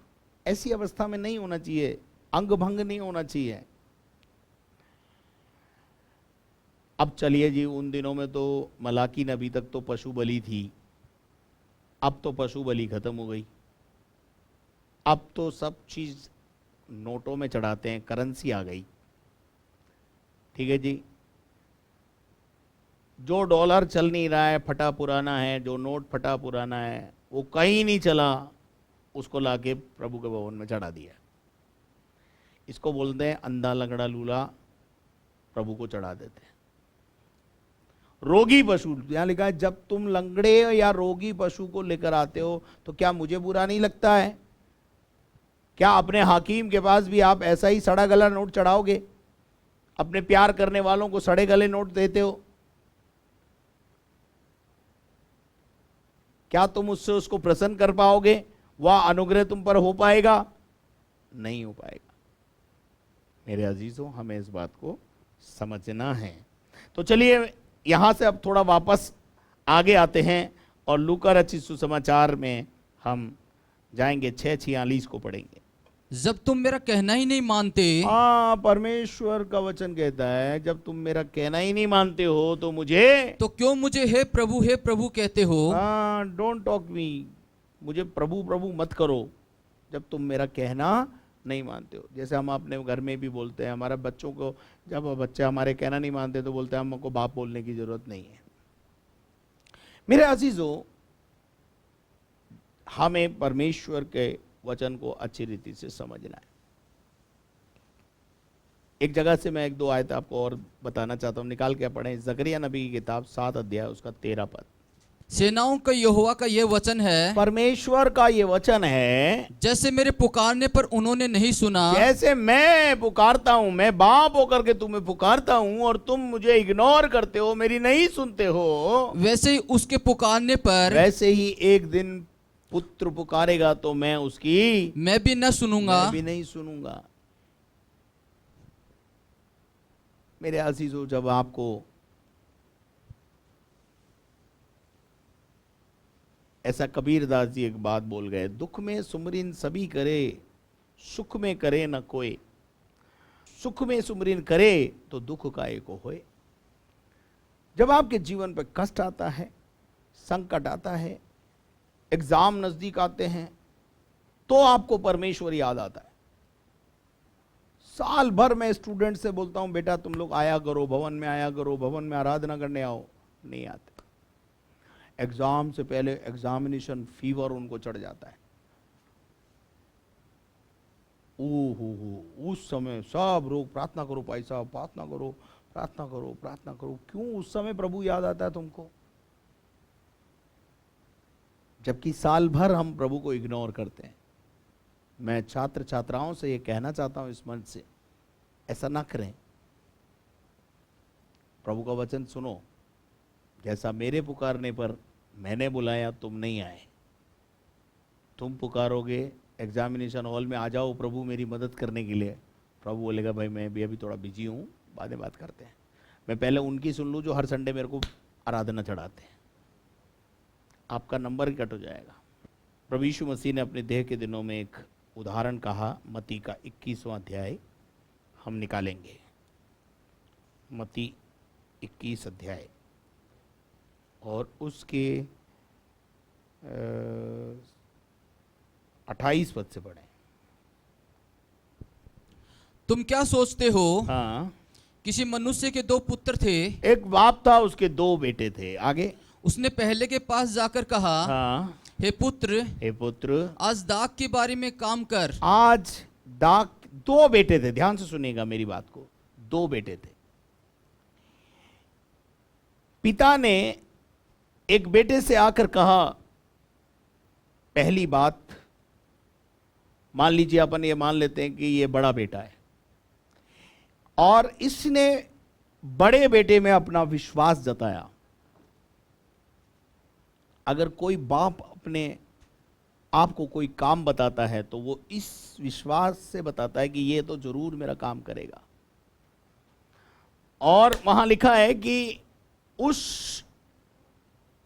ऐसी अवस्था में नहीं होना चाहिए, अंग भंग नहीं होना चाहिए। अब चलिए जी, उन दिनों में तो मलाकी नबी तक तो पशु बलि थी, अब तो पशु बलि खत्म हो गई। अब तो सब चीज नोटों में चढ़ाते हैं, करेंसी आ गई। ठीक है जी, जो डॉलर चल नहीं रहा है, फटा पुराना है, जो नोट फटा पुराना है, वो कहीं नहीं चला, उसको लाके प्रभु के भवन में चढ़ा दिया। इसको बोलते हैं अंधा लंगड़ा लूला प्रभु को चढ़ा देते हैं। रोगी पशु, यहां लिखा है जब तुम लंगड़े या रोगी पशु को लेकर आते हो तो क्या मुझे बुरा नहीं लगता है? क्या अपने हाकिम के पास भी आप ऐसा ही सड़ा गला नोट चढ़ाओगे? अपने प्यार करने वालों को सड़े गले नोट देते हो? क्या तुम उससे उसको प्रसन्न कर पाओगे? वह अनुग्रह तुम पर हो पाएगा? नहीं हो पाएगा। मेरे अजीजों, हमें इस बात को समझना है। तो चलिए यहां से अब थोड़ा वापस आगे आते हैं और लूका रचित सुसमाचार में हम जाएंगे, 6:46 को पढ़ेंगे। जब तुम मेरा कहना ही नहीं मानते, हाँ, परमेश्वर का वचन कहता है जब तुम मेरा कहना ही नहीं मानते हो तो मुझे, तो क्यों मुझे हे प्रभु कहते हो? हाँ, डोंट टॉक मी, मुझे प्रभु प्रभु मत करो जब तुम मेरा कहना नहीं मानते हो। जैसे हम अपने घर में भी बोलते हैं, हमारे बच्चों को, जब बच्चे हमारे कहना नहीं मानते तो बोलते हैं हमको बाप बोलने की जरूरत नहीं है। मेरे अजीजों, हमें परमेश्वर के वचन को अच्छी रीति से समझना है। एक जगह से मैं 1-2 आयत आपको और बताना चाहता हूं, निकाल के पढ़ें। जकरिया नबी की किताब 7 अध्याय उसका 13 पद। सेनाओं का यहोवा का यह वचन है, परमेश्वर का ये वचन है, जैसे मेरे पुकारने पर उन्होंने नहीं सुना, जैसे मैं पुकारता हूं, मैं बाप होकर के तुम्हें पुकारता हूं और तुम मुझे इग्नोर करते हो, मेरी नहीं सुनते हो, वैसे ही उसके पुकारने पर वैसे ही एक दिन पुत्र पुकारेगा तो मैं उसकी मैं भी न सुनूंगा। मैं भी नहीं सुनूंगा। मेरे अजीजों, जब आपको ऐसा कबीरदास जी एक बात बोल गए, दुख में सुमरिन सभी करे, सुख में करे न कोई, सुख में सुमरिन करे तो दुख का एको होए। जब आपके जीवन पर कष्ट आता है, संकट आता है, एग्जाम नजदीक आते हैं, तो आपको परमेश्वर याद आता है। साल भर मैं स्टूडेंट से बोलता हूं, बेटा तुम लोग आया करो, भवन में आया करो, भवन में आराधना करने आओ, नहीं आते। एग्जाम से पहले एग्जामिनेशन फीवर उनको चढ़ जाता है। उस समय सब लोग प्रार्थना करो भाई साहब, प्रार्थना करो, प्रार्थना करो, प्रार्थना करो। क्यों उस समय प्रभु याद आता है तुमको? जबकि साल भर हम प्रभु को इग्नोर करते हैं। मैं छात्र छात्राओं से ये कहना चाहता हूं इस मंच से, ऐसा ना करें। प्रभु का वचन सुनो, जैसा मेरे पुकारने पर मैंने बुलाया तुम नहीं आए, तुम पुकारोगे एग्जामिनेशन हॉल में, आ जाओ प्रभु मेरी मदद करने के लिए, प्रभु बोलेगा भाई मैं भी अभी थोड़ा बिजी हूँ, बाद में बात करते हैं। मैं पहले उनकी सुन लूँ जो हर संडे मेरे को आराधना चढ़ाते हैं, आपका नंबर ही कट हो जाएगा। प्रभु यीशु मसीह ने अपने देह के दिनों में एक उदाहरण कहा मत्ती का 21वां अध्याय हम निकालेंगे। मत्ती 21 अध्याय और उसके 28 पद से पढ़ें। तुम क्या सोचते हो? हाँ, किसी मनुष्य के दो पुत्र थे। एक बाप था, उसके दो बेटे थे। आगे। उसने पहले के पास जाकर कहा, हाँ, हे पुत्र, हे पुत्र, आज दाख की बारी में काम कर। आज दाख। दो बेटे थे, ध्यान से सुनिएगा मेरी बात को। दो बेटे थे। पिता ने एक बेटे से आकर कहा, पहली बात, मान लीजिए अपन ये मान लेते हैं कि ये बड़ा बेटा है और इसने बड़े बेटे में अपना विश्वास जताया। अगर कोई बाप अपने आप को कोई काम बताता है तो वो इस विश्वास से बताता है कि ये तो जरूर मेरा काम करेगा। और वहां लिखा है कि उस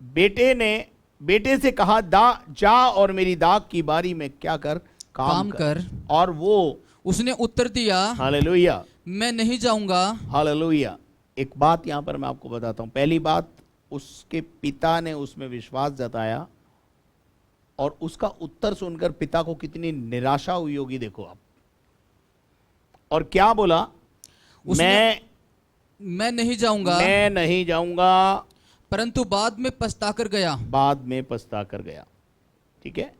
बेटे ने बेटे से कहा, जा और मेरी दाख की बारी में क्या कर, काम कर। और वो उसने उत्तर दिया, हालेलुया, मैं नहीं जाऊंगा। हालेलुया। एक बात यहां पर मैं आपको बताता हूं। पहली बात, उसके पिता ने उसमें विश्वास जताया और उसका उत्तर सुनकर पिता को कितनी निराशा हुई होगी, देखो आप। और क्या बोला? मैं नहीं जाऊंगा। मैं नहीं जाऊंगा, परंतु बाद में पछता कर गया। बाद में पछता कर गया। ठीक है।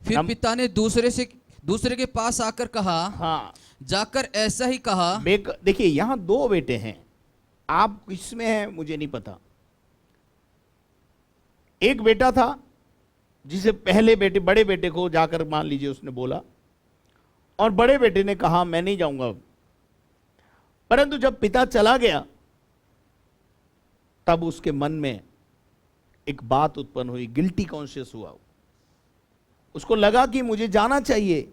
फिर पिता ने दूसरे के पास आकर कहा, हाँ, जाकर ऐसा ही कहा। देखिए यहां दो बेटे हैं, आप किसमें हैं मुझे नहीं पता। एक बेटा था जिसे पहले बेटे, बड़े बेटे को जाकर मान लीजिए उसने बोला और बड़े बेटे ने कहा मैं नहीं जाऊंगा। परंतु जब पिता चला गया तब उसके मन में एक बात उत्पन्न हुई, गिल्टी कॉन्शियस हुआ। उसको लगा कि मुझे जाना चाहिए,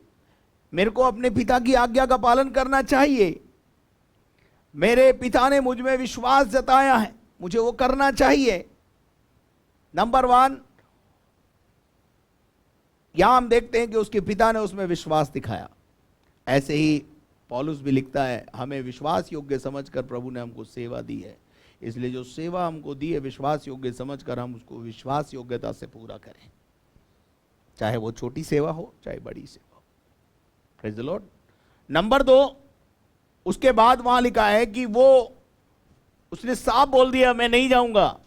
मेरे को अपने पिता की आज्ञा का पालन करना चाहिए, मेरे पिता ने मुझ में विश्वास जताया है, मुझे वो करना चाहिए। नंबर 1, यहां हम देखते हैं कि उसके पिता ने उसमें विश्वास दिखाया। ऐसे ही पौलुस भी लिखता है, हमें विश्वास योग्य समझकर प्रभु ने हमको सेवा दी है, इसलिए जो सेवा हमको दी है विश्वास योग्य समझकर हम उसको विश्वास योग्यता से पूरा करें, चाहे वो छोटी सेवा हो चाहे बड़ी सेवा हो। Praise the Lord. नंबर 2, उसके बाद वहां लिखा है कि उसने साफ बोल दिया मैं नहीं जाऊंगा।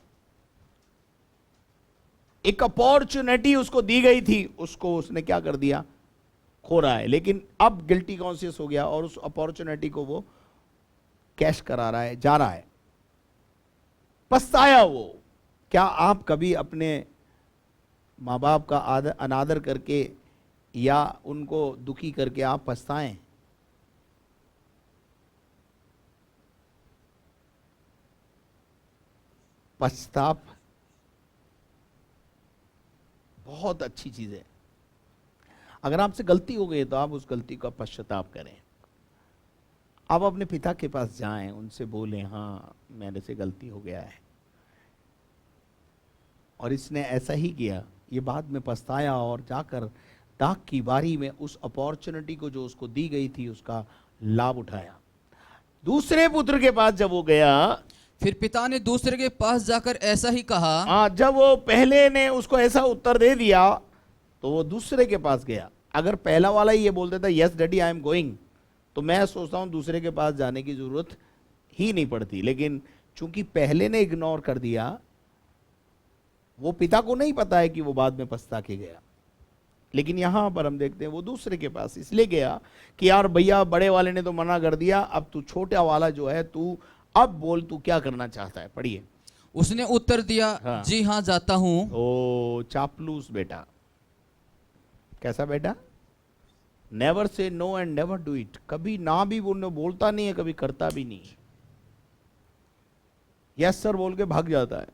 एक अपॉर्चुनिटी उसको दी गई थी, उसको उसने क्या कर दिया, खो रहा है। लेकिन अब गिल्टी कॉन्शियस हो गया और उस अपॉर्चुनिटी को वो कैश करा रहा है, जा रहा है, पछताया वो। क्या आप कभी अपने माँ बाप का अनादर करके या उनको दुखी करके आप पछताएं? पश्चाताप बहुत अच्छी चीज है। अगर आपसे गलती हो गई तो आप उस गलती का पश्चाताप करें। आप अपने पिता के पास जाएं, उनसे बोलें, हाँ मेरे से गलती हो गया है। और इसने ऐसा ही किया, ये बाद में पछताया और जाकर दाख की बारी में उस अपॉर्चुनिटी को जो उसको दी गई थी उसका लाभ उठाया। दूसरे पुत्र के पास जब वो गया, फिर पिता ने दूसरे के पास जाकर ऐसा ही कहा। हाँ, जब वो पहले ने उसको ऐसा उत्तर दे दिया तो वो दूसरे के पास गया। अगर पहला वाला ही ये बोल देता yes daddy I am going, तो मैं सोचता हूं दूसरे के पास जाने की जरूरत ही नहीं पड़ती। लेकिन चूंकि पहले ने इग्नोर कर दिया, वो पिता को नहीं पता है कि वो बाद में पछता के गया। लेकिन यहां पर हम देखते हैं वो दूसरे के पास इसलिए गया कि यार भैया बड़े वाले ने तो मना कर दिया, अब तू छोटा वाला जो है तू अब बोल, तू क्या करना चाहता है। पढ़िए। उसने उत्तर दिया, हाँ। जी हाँ जाता हूं। ओ चापलूस बेटा। कैसा बेटा? Never say no and never do it. कभी ना भी बोलता नहीं है, कभी करता भी नहीं है। यस सर बोल के भाग जाता है।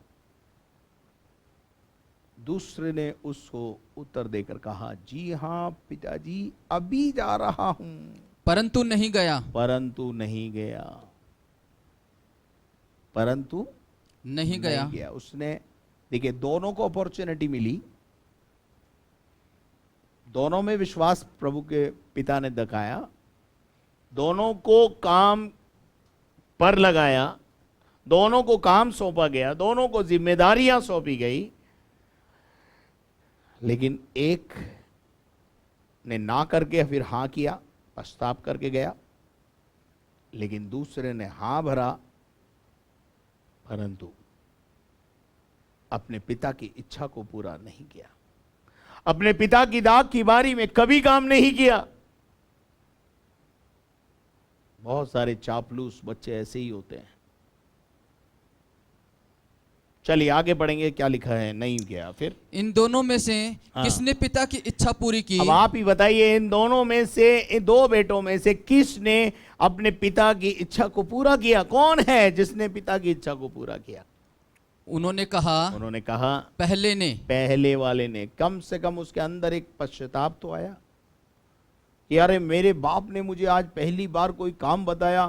दूसरे ने उसको उत्तर देकर कहा, जी हाँ पिताजी अभी जा रहा हूं। परंतु नहीं गया। परंतु नहीं गया। परंतु नहीं गया। उसने, देखिए दोनों को अपॉर्चुनिटी मिली। दोनों में विश्वास प्रभु के पिता ने दिखाया, दोनों को काम पर लगाया, दोनों को काम सौंपा गया, दोनों को जिम्मेदारियां सौंपी गई, लेकिन एक ने ना करके फिर हां किया, पछताप करके गया, लेकिन दूसरे ने हां भरा, परंतु अपने पिता की इच्छा को पूरा नहीं किया, अपने पिता की दाग की बारी में कभी काम नहीं किया। बहुत सारे चापलूस बच्चे ऐसे ही होते हैं। चलिए आगे पढ़ेंगे, क्या लिखा है, नहीं किया फिर। इन दोनों में से हाँ। किसने पिता की इच्छा पूरी की? अब आप ही बताइए, इन दोनों में से, इन दो बेटों में से किसने अपने पिता की इच्छा को पूरा किया? कौन है जिसने पिता की इच्छा को पूरा किया? उन्होंने कहा पहले ने, पहले वाले ने। कम से कम उसके अंदर एक पश्चाताप तो आया कि अरे मेरे बाप ने मुझे आज पहली बार कोई काम बताया,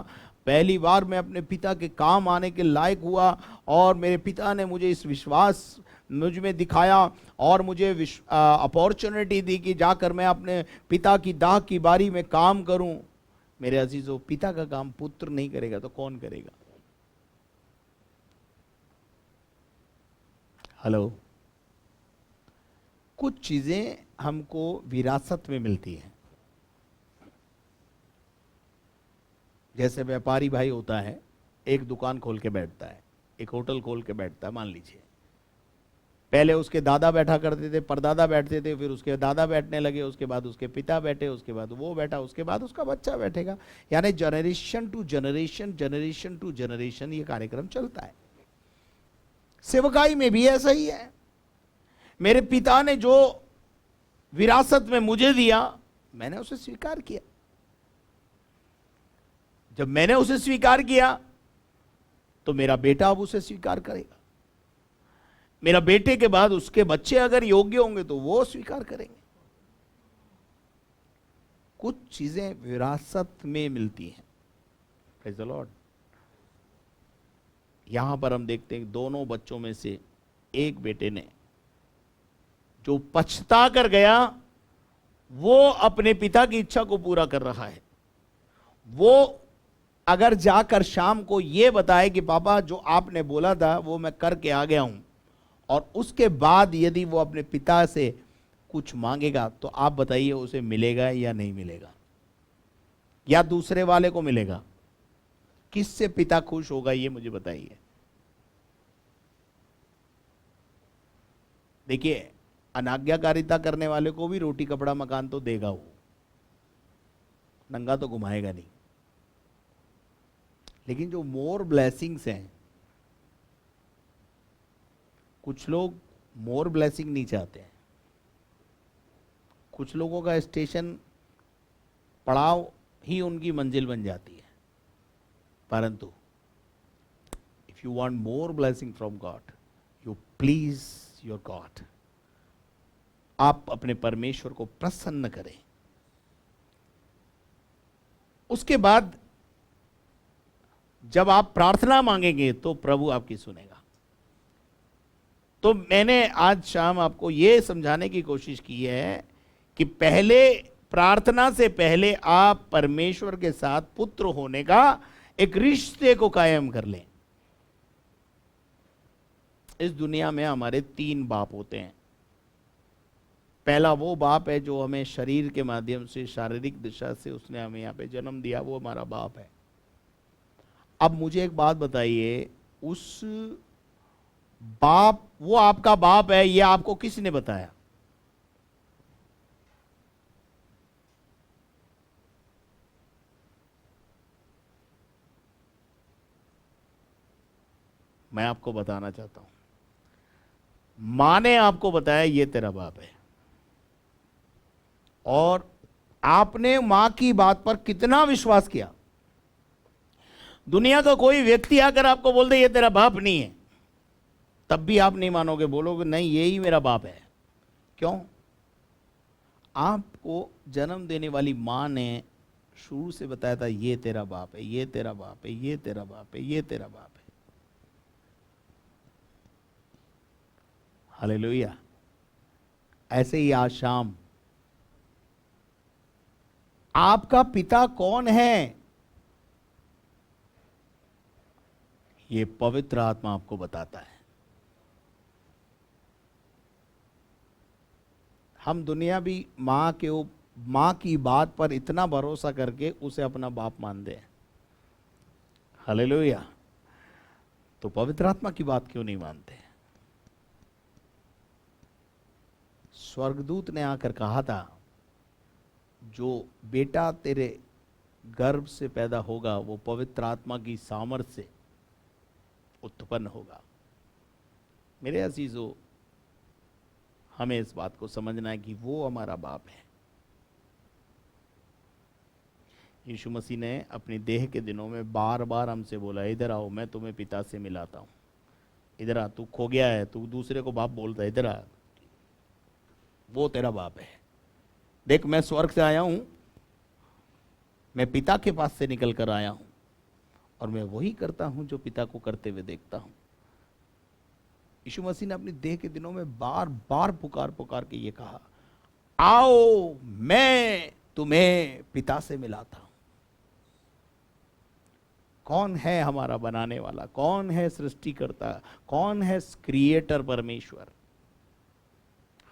पहली बार मैं अपने पिता के काम आने के लायक हुआ, और मेरे पिता ने मुझे इस विश्वास मुझ में दिखाया और मुझे अपॉर्चुनिटी दी कि जाकर मैं अपने पिता की दाग की बारी में काम करूं। मेरे अजीजों, पिता का काम पुत्र नहीं करेगा तो कौन करेगा? हेलो। कुछ चीजें हमको विरासत में मिलती हैं। जैसे व्यापारी भाई होता है, एक दुकान खोल के बैठता है, एक होटल खोल के बैठता है, मान लीजिए। पहले उसके दादा बैठा करते थे, परदादा बैठते थे, फिर उसके दादा बैठने लगे, उसके बाद उसके पिता बैठे, उसके बाद वो बैठा, उसके बाद उसका बच्चा बैठेगा। यानी generation to generation, generation to generation ये कार्यक्रम चलता है। सेवकाई में भी ऐसा ही है। मेरे पिता ने जो विरासत में मुझे दिया, मैंने उसे स्वीकार किया। जब मैंने उसे स्वीकार किया तो मेरा बेटा अब उसे स्वीकार करेगा। मेरा बेटे के बाद उसके बच्चे अगर योग्य होंगे तो वो स्वीकार करेंगे। कुछ चीजें विरासत में मिलती हैं। Praise the Lord. यहां पर हम देखते हैं दोनों बच्चों में से एक बेटे ने जो पछता कर गया, वो अपने पिता की इच्छा को पूरा कर रहा है। वो अगर जाकर शाम को ये बताए कि पापा जो आपने बोला था वो मैं करके आ गया हूं, और उसके बाद यदि वो अपने पिता से कुछ मांगेगा तो आप बताइए उसे मिलेगा या नहीं मिलेगा, या दूसरे वाले को मिलेगा? किससे पिता खुश होगा ये मुझे बताइए। देखिए, अनाज्ञाकारिता करने वाले को भी रोटी कपड़ा मकान तो देगा, वो नंगा तो घुमाएगा नहीं। लेकिन जो मोर ब्लेसिंग्स हैं, कुछ लोग मोर ब्लेसिंग नहीं चाहते हैं। कुछ लोगों का स्टेशन पड़ाव ही उनकी मंजिल बन जाती है। परंतु if you want more blessing from God, you please your God. आप अपने परमेश्वर को प्रसन्न करें। उसके बाद जब आप प्रार्थना मांगेंगे तो प्रभु आपकी सुनेगा। तो मैंने आज शाम आपको यह समझाने की कोशिश की है कि पहले, प्रार्थना से पहले आप परमेश्वर के साथ पुत्र होने का एक रिश्ते को कायम कर लें। इस दुनिया में हमारे 3 बाप होते हैं। पहला वो बाप है जो हमें शरीर के माध्यम से, शारीरिक दिशा से उसने हमें यहाँ पे जन्म दिया, वो हमारा बाप है। अब मुझे एक बात बताइए, उस बाप, वो आपका बाप है, ये आपको किसने बताया? मैं आपको बताना चाहता हूं, मां ने आपको बताया ये तेरा बाप है, और आपने मां की बात पर कितना विश्वास किया। दुनिया का कोई व्यक्ति आकर आपको बोल दे ये तेरा बाप नहीं है, तब भी आप नहीं मानोगे, बोलोगे नहीं यही मेरा बाप है। क्यों? आपको जन्म देने वाली मां ने शुरू से बताया था ये तेरा बाप है, ये तेरा बाप है, ये तेरा बाप है, ये तेरा बाप है। हालेलुया। ऐसे ही आज शाम आपका पिता कौन है? ये पवित्र आत्मा आपको बताता है। हम दुनिया भी माँ की बात पर इतना भरोसा करके उसे अपना बाप मानते हैं। हालेलुया। तो पवित्र आत्मा की बात क्यों नहीं मानते? स्वर्गदूत ने आकर कहा था, जो बेटा तेरे गर्भ से पैदा होगा वो पवित्र आत्मा की सामर्थ्य से उत्पन्न होगा। मेरे अजीजों, हमें इस बात को समझना है कि वो हमारा बाप है। यीशु मसीह ने अपनी देह के दिनों में बार बार हमसे बोला, इधर आओ, मैं तुम्हें पिता से मिलाता हूं। इधर आ, तू खो गया है, तू दूसरे को बाप बोलता है, इधर आ, वो तेरा बाप है। देख, मैं स्वर्ग से आया हूं, मैं पिता के पास से निकल कर आया हूं, और मैं वही करता हूं जो पिता को करते हुए देखता हूं। यीशु मसीह ने अपनी देह के दिनों में बार बार पुकार पुकार के ये कहा, आओ, मैं तुम्हें पिता से मिलाता हूं। कौन है हमारा बनाने वाला? कौन है सृष्टिकर्ता? कौन है क्रिएटर परमेश्वर?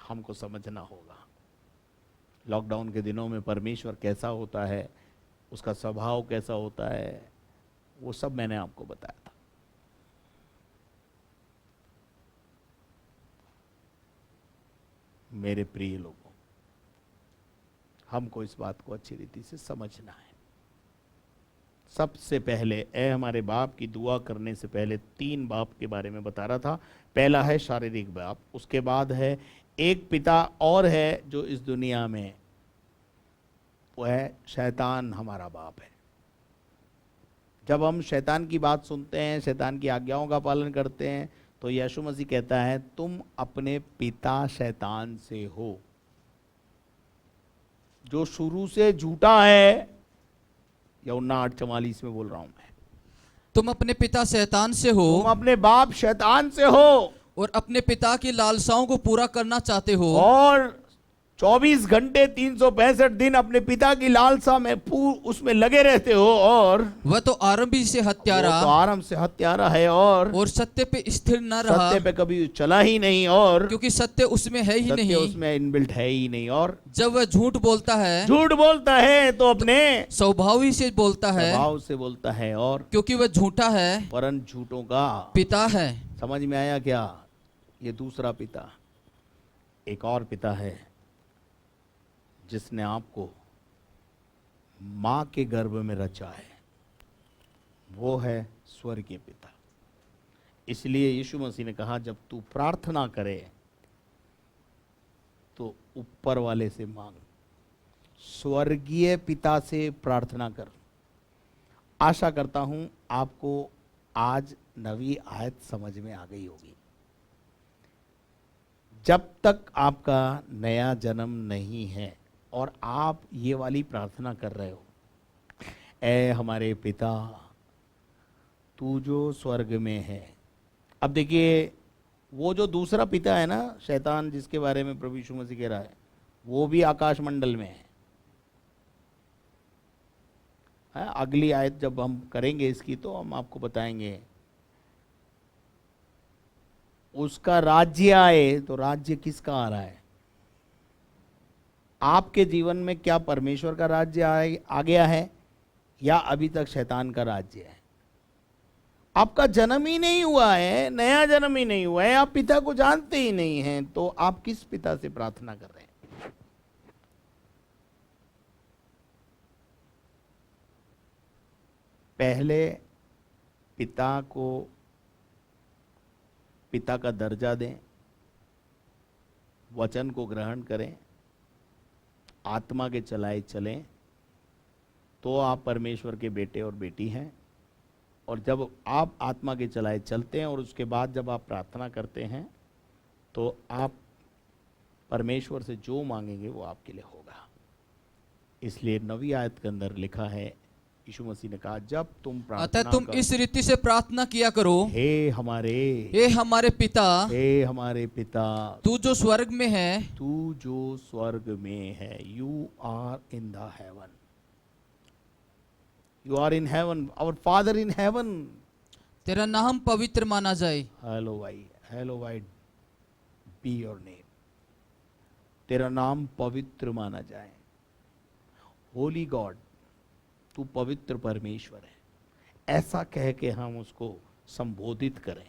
हमको समझना होगा। लॉकडाउन के दिनों में परमेश्वर कैसा होता है, उसका स्वभाव कैसा होता है, वो सब मैंने आपको बताया था। मेरे प्रिय लोगों, हमको इस बात को अच्छी रीति से समझना है। सबसे पहले हमारे बाप की दुआ करने से पहले 3 बाप के बारे में बता रहा था। पहला है शारीरिक बाप, उसके बाद है एक पिता और है जो इस दुनिया में, वो है शैतान हमारा बाप है। जब हम शैतान की बात सुनते हैं, शैतान की आज्ञाओं का पालन करते हैं, तो यीशु मसीह कहता है, तुम अपने पिता शैतान से हो, जो शुरू से झूठा है। यूहन्ना 8:44 में बोल रहा हूं मैं। तुम अपने पिता शैतान से हो, तुम अपने बाप शैतान से हो, और अपने पिता की लालसाओं को पूरा करना चाहते हो, और 24 घंटे 365 दिन अपने पिता की लालसा में उसमें लगे रहते हो। और वह तो आरंभी से हत्यारा, वो तो आरंभ से हत्यारा है, और सत्य पे स्थिर न रहा, सत्य पे कभी चला ही नहीं, और क्योंकि सत्य उसमें है ही सत्य नहीं। उसमें इनबिल्ट है ही नहीं। और जब वह झूठ बोलता है तो अपने स्वभाव ही से बोलता है, स्वभाव से बोलता है, और क्योंकि वह झूठा है, परन झूठों का पिता है। समझ में आया क्या? ये दूसरा पिता। एक और पिता है जिसने आपको मां के गर्भ में रचा है, वो है स्वर्गीय पिता। इसलिए यीशु मसीह ने कहा, जब तू प्रार्थना करे तो ऊपर वाले से मांग, स्वर्गीय पिता से प्रार्थना कर। आशा करता हूं आपको आज नवी आयत समझ में आ गई होगी। जब तक आपका नया जन्म नहीं है और आप ये वाली प्रार्थना कर रहे हो, ऐ हमारे पिता तू जो स्वर्ग में है। अब देखिए, वो जो दूसरा पिता है ना, शैतान, जिसके बारे में प्रभु यीशु मसीह कह रहा है, वो भी आकाश मंडल में है। अगली आयत जब हम करेंगे इसकी तो हम आपको बताएंगे। उसका राज्य आए, तो राज्य किसका आ रहा है? आपके जीवन में क्या परमेश्वर का राज्य आ गया है, या अभी तक शैतान का राज्य है? आपका जन्म ही नहीं हुआ है, नया जन्म ही नहीं हुआ है, आप पिता को जानते ही नहीं हैं, तो आप किस पिता से प्रार्थना कर रहे हैं? पहले पिता को पिता का दर्जा दें, वचन को ग्रहण करें, आत्मा के चलाए चलें, तो आप परमेश्वर के बेटे और बेटी हैं। और जब आप आत्मा के चलाए चलते हैं और उसके बाद जब आप प्रार्थना करते हैं, तो आप परमेश्वर से जो मांगेंगे वो आपके लिए होगा। इसलिए नवी आयत के अंदर लिखा है, यीशु मसीह ने कहा, जब तुम अतः प्रार्थना तुम करो, इस रीति से प्रार्थना किया करो, हे हमारे पिता, तू जो स्वर्ग में है, तू जो स्वर्ग में है, you are in the heaven. You are in heaven, our father in heaven. तेरा नाम पवित्र माना जाए। हेलोवाइड बी योर नेम, तेरा नाम पवित्र माना जाए। होली गॉड, तू पवित्र परमेश्वर है, ऐसा कह के हम उसको संबोधित करें।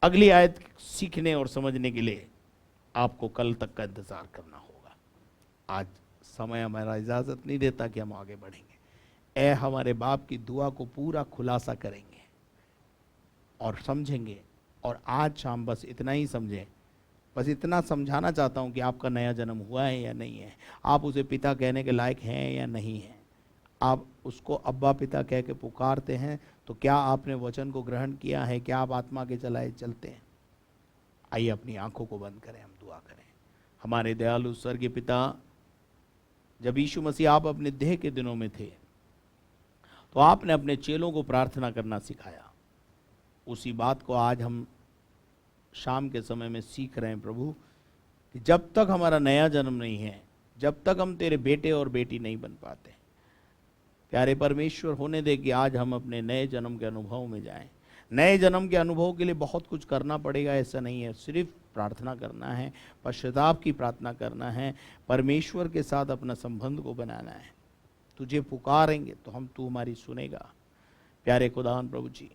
अगली आयत सीखने और समझने के लिए आपको कल तक का इंतजार करना होगा। आज समय हमारा इजाजत नहीं देता कि हम आगे बढ़ेंगे। ए हमारे बाप की दुआ को पूरा खुलासा करेंगे और समझेंगे। और आज शाम बस इतना ही समझें, बस इतना समझाना चाहता हूं कि आपका नया जन्म हुआ है या नहीं है, आप उसे पिता कहने के लायक हैं या नहीं हैं। आप उसको अब्बा पिता कह के पुकारते हैं तो क्या आपने वचन को ग्रहण किया है? क्या आप आत्मा के चलाए चलते हैं? आइए अपनी आंखों को बंद करें, हम दुआ करें। हमारे दयालु स्वर्गीय पिता, जब यीशु मसीह आप अपने देह के दिनों में थे तो आपने अपने चेलों को प्रार्थना करना सिखाया। उसी बात को आज हम शाम के समय में सीख रहे हैं प्रभु, कि जब तक हमारा नया जन्म नहीं है, जब तक हम तेरे बेटे और बेटी नहीं बन पाते, प्यारे परमेश्वर होने दे कि आज हम अपने नए जन्म के अनुभव में जाएं। नए जन्म के अनुभव के लिए बहुत कुछ करना पड़ेगा, ऐसा नहीं है। सिर्फ प्रार्थना करना है, पश्चाताप की प्रार्थना करना है, परमेश्वर के साथ अपना संबंध को बनाना है। तुझे पुकारेंगे तो हम, तू हमारी सुनेगा। प्यारे खुदावन प्रभु जी,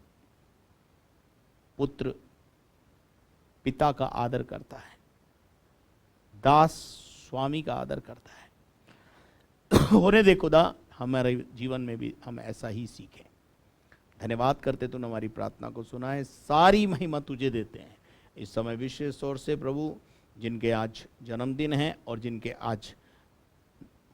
पुत्र पिता का आदर करता है, दास स्वामी का आदर करता है। होने दे खुदा, हमारे जीवन में भी हम ऐसा ही सीखें। धन्यवाद करते तूने हमारी प्रार्थना को सुना है, सारी महिमा तुझे देते हैं। इस समय विशेष तौर से प्रभु, जिनके आज जन्मदिन है और जिनके आज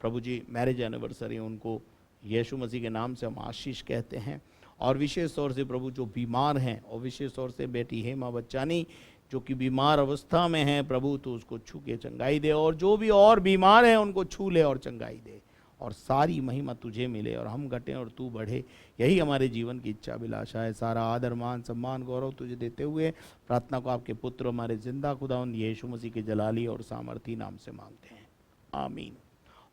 प्रभु जी मैरिज एनिवर्सरी, उनको यीशु मसीह के नाम से हम आशीष कहते हैं। और विशेष तौर से प्रभु जो बीमार हैं, और विशेष तौर से बेटी हेमा बच्चानी जो कि बीमार अवस्था में है, प्रभु तो उसको छू के चंगाई दे, और जो भी और बीमार है उनको छू ले और चंगाई दे, और सारी महिमा तुझे मिले और हम घटें और तू बढ़े। यही हमारे जीवन की इच्छा अभिलाषा है। सारा आदर मान सम्मान गौरव तुझे देते हुए प्रार्थना को आपके पुत्र हमारे जिंदा खुदावंद यीशु मसीह के जलाली और सामर्थी नाम से मांगते हैं, आमीन।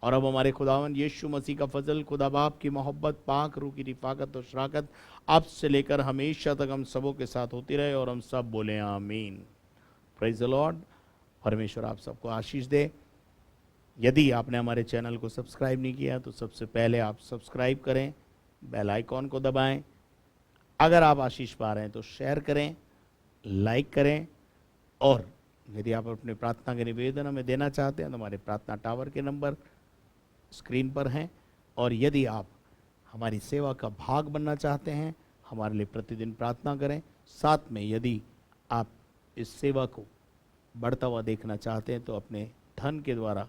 और अब हमारे खुदावंद यीशु मसीह का फजल, खुदा बाप की मोहब्बत, पाक रूह की रिफाकत और शराकत अब से लेकर हमेशा तक हम सबों के साथ होती रहे, और हम सब बोले आमीन। Praise the Lord. परमेश्वर आप सबको आशीष दे। यदि आपने हमारे चैनल को सब्सक्राइब नहीं किया तो सबसे पहले आप सब्सक्राइब करें, बेल आइकॉन को दबाएं। अगर आप आशीष पा रहे हैं तो शेयर करें, लाइक करें, और यदि आप अपने प्रार्थना के निवेदन हमें देना चाहते हैं तो हमारे प्रार्थना टावर के नंबर स्क्रीन पर हैं। और यदि आप हमारी सेवा का भाग बनना चाहते हैं, हमारे लिए प्रतिदिन प्रार्थना करें। साथ में यदि आप इस सेवा को बढ़ता हुआ देखना चाहते हैं तो अपने धन के द्वारा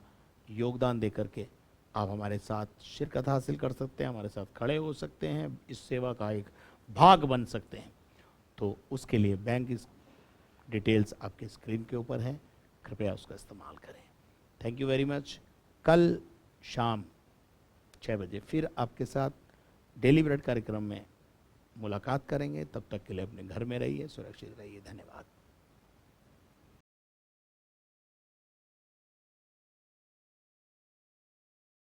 योगदान दे करके आप हमारे साथ शिरकत हासिल कर सकते हैं, हमारे साथ खड़े हो सकते हैं, इस सेवा का एक भाग बन सकते हैं। तो उसके लिए बैंक की डिटेल्स आपके स्क्रीन के ऊपर हैं, कृपया उसका इस्तेमाल करें। Thank you very much. कल शाम 6 बजे फिर आपके साथ डेली ब्रेड कार्यक्रम में मुलाकात करेंगे। तब तक के लिए अपने घर में रहिए, सुरक्षित रहिए। धन्यवाद।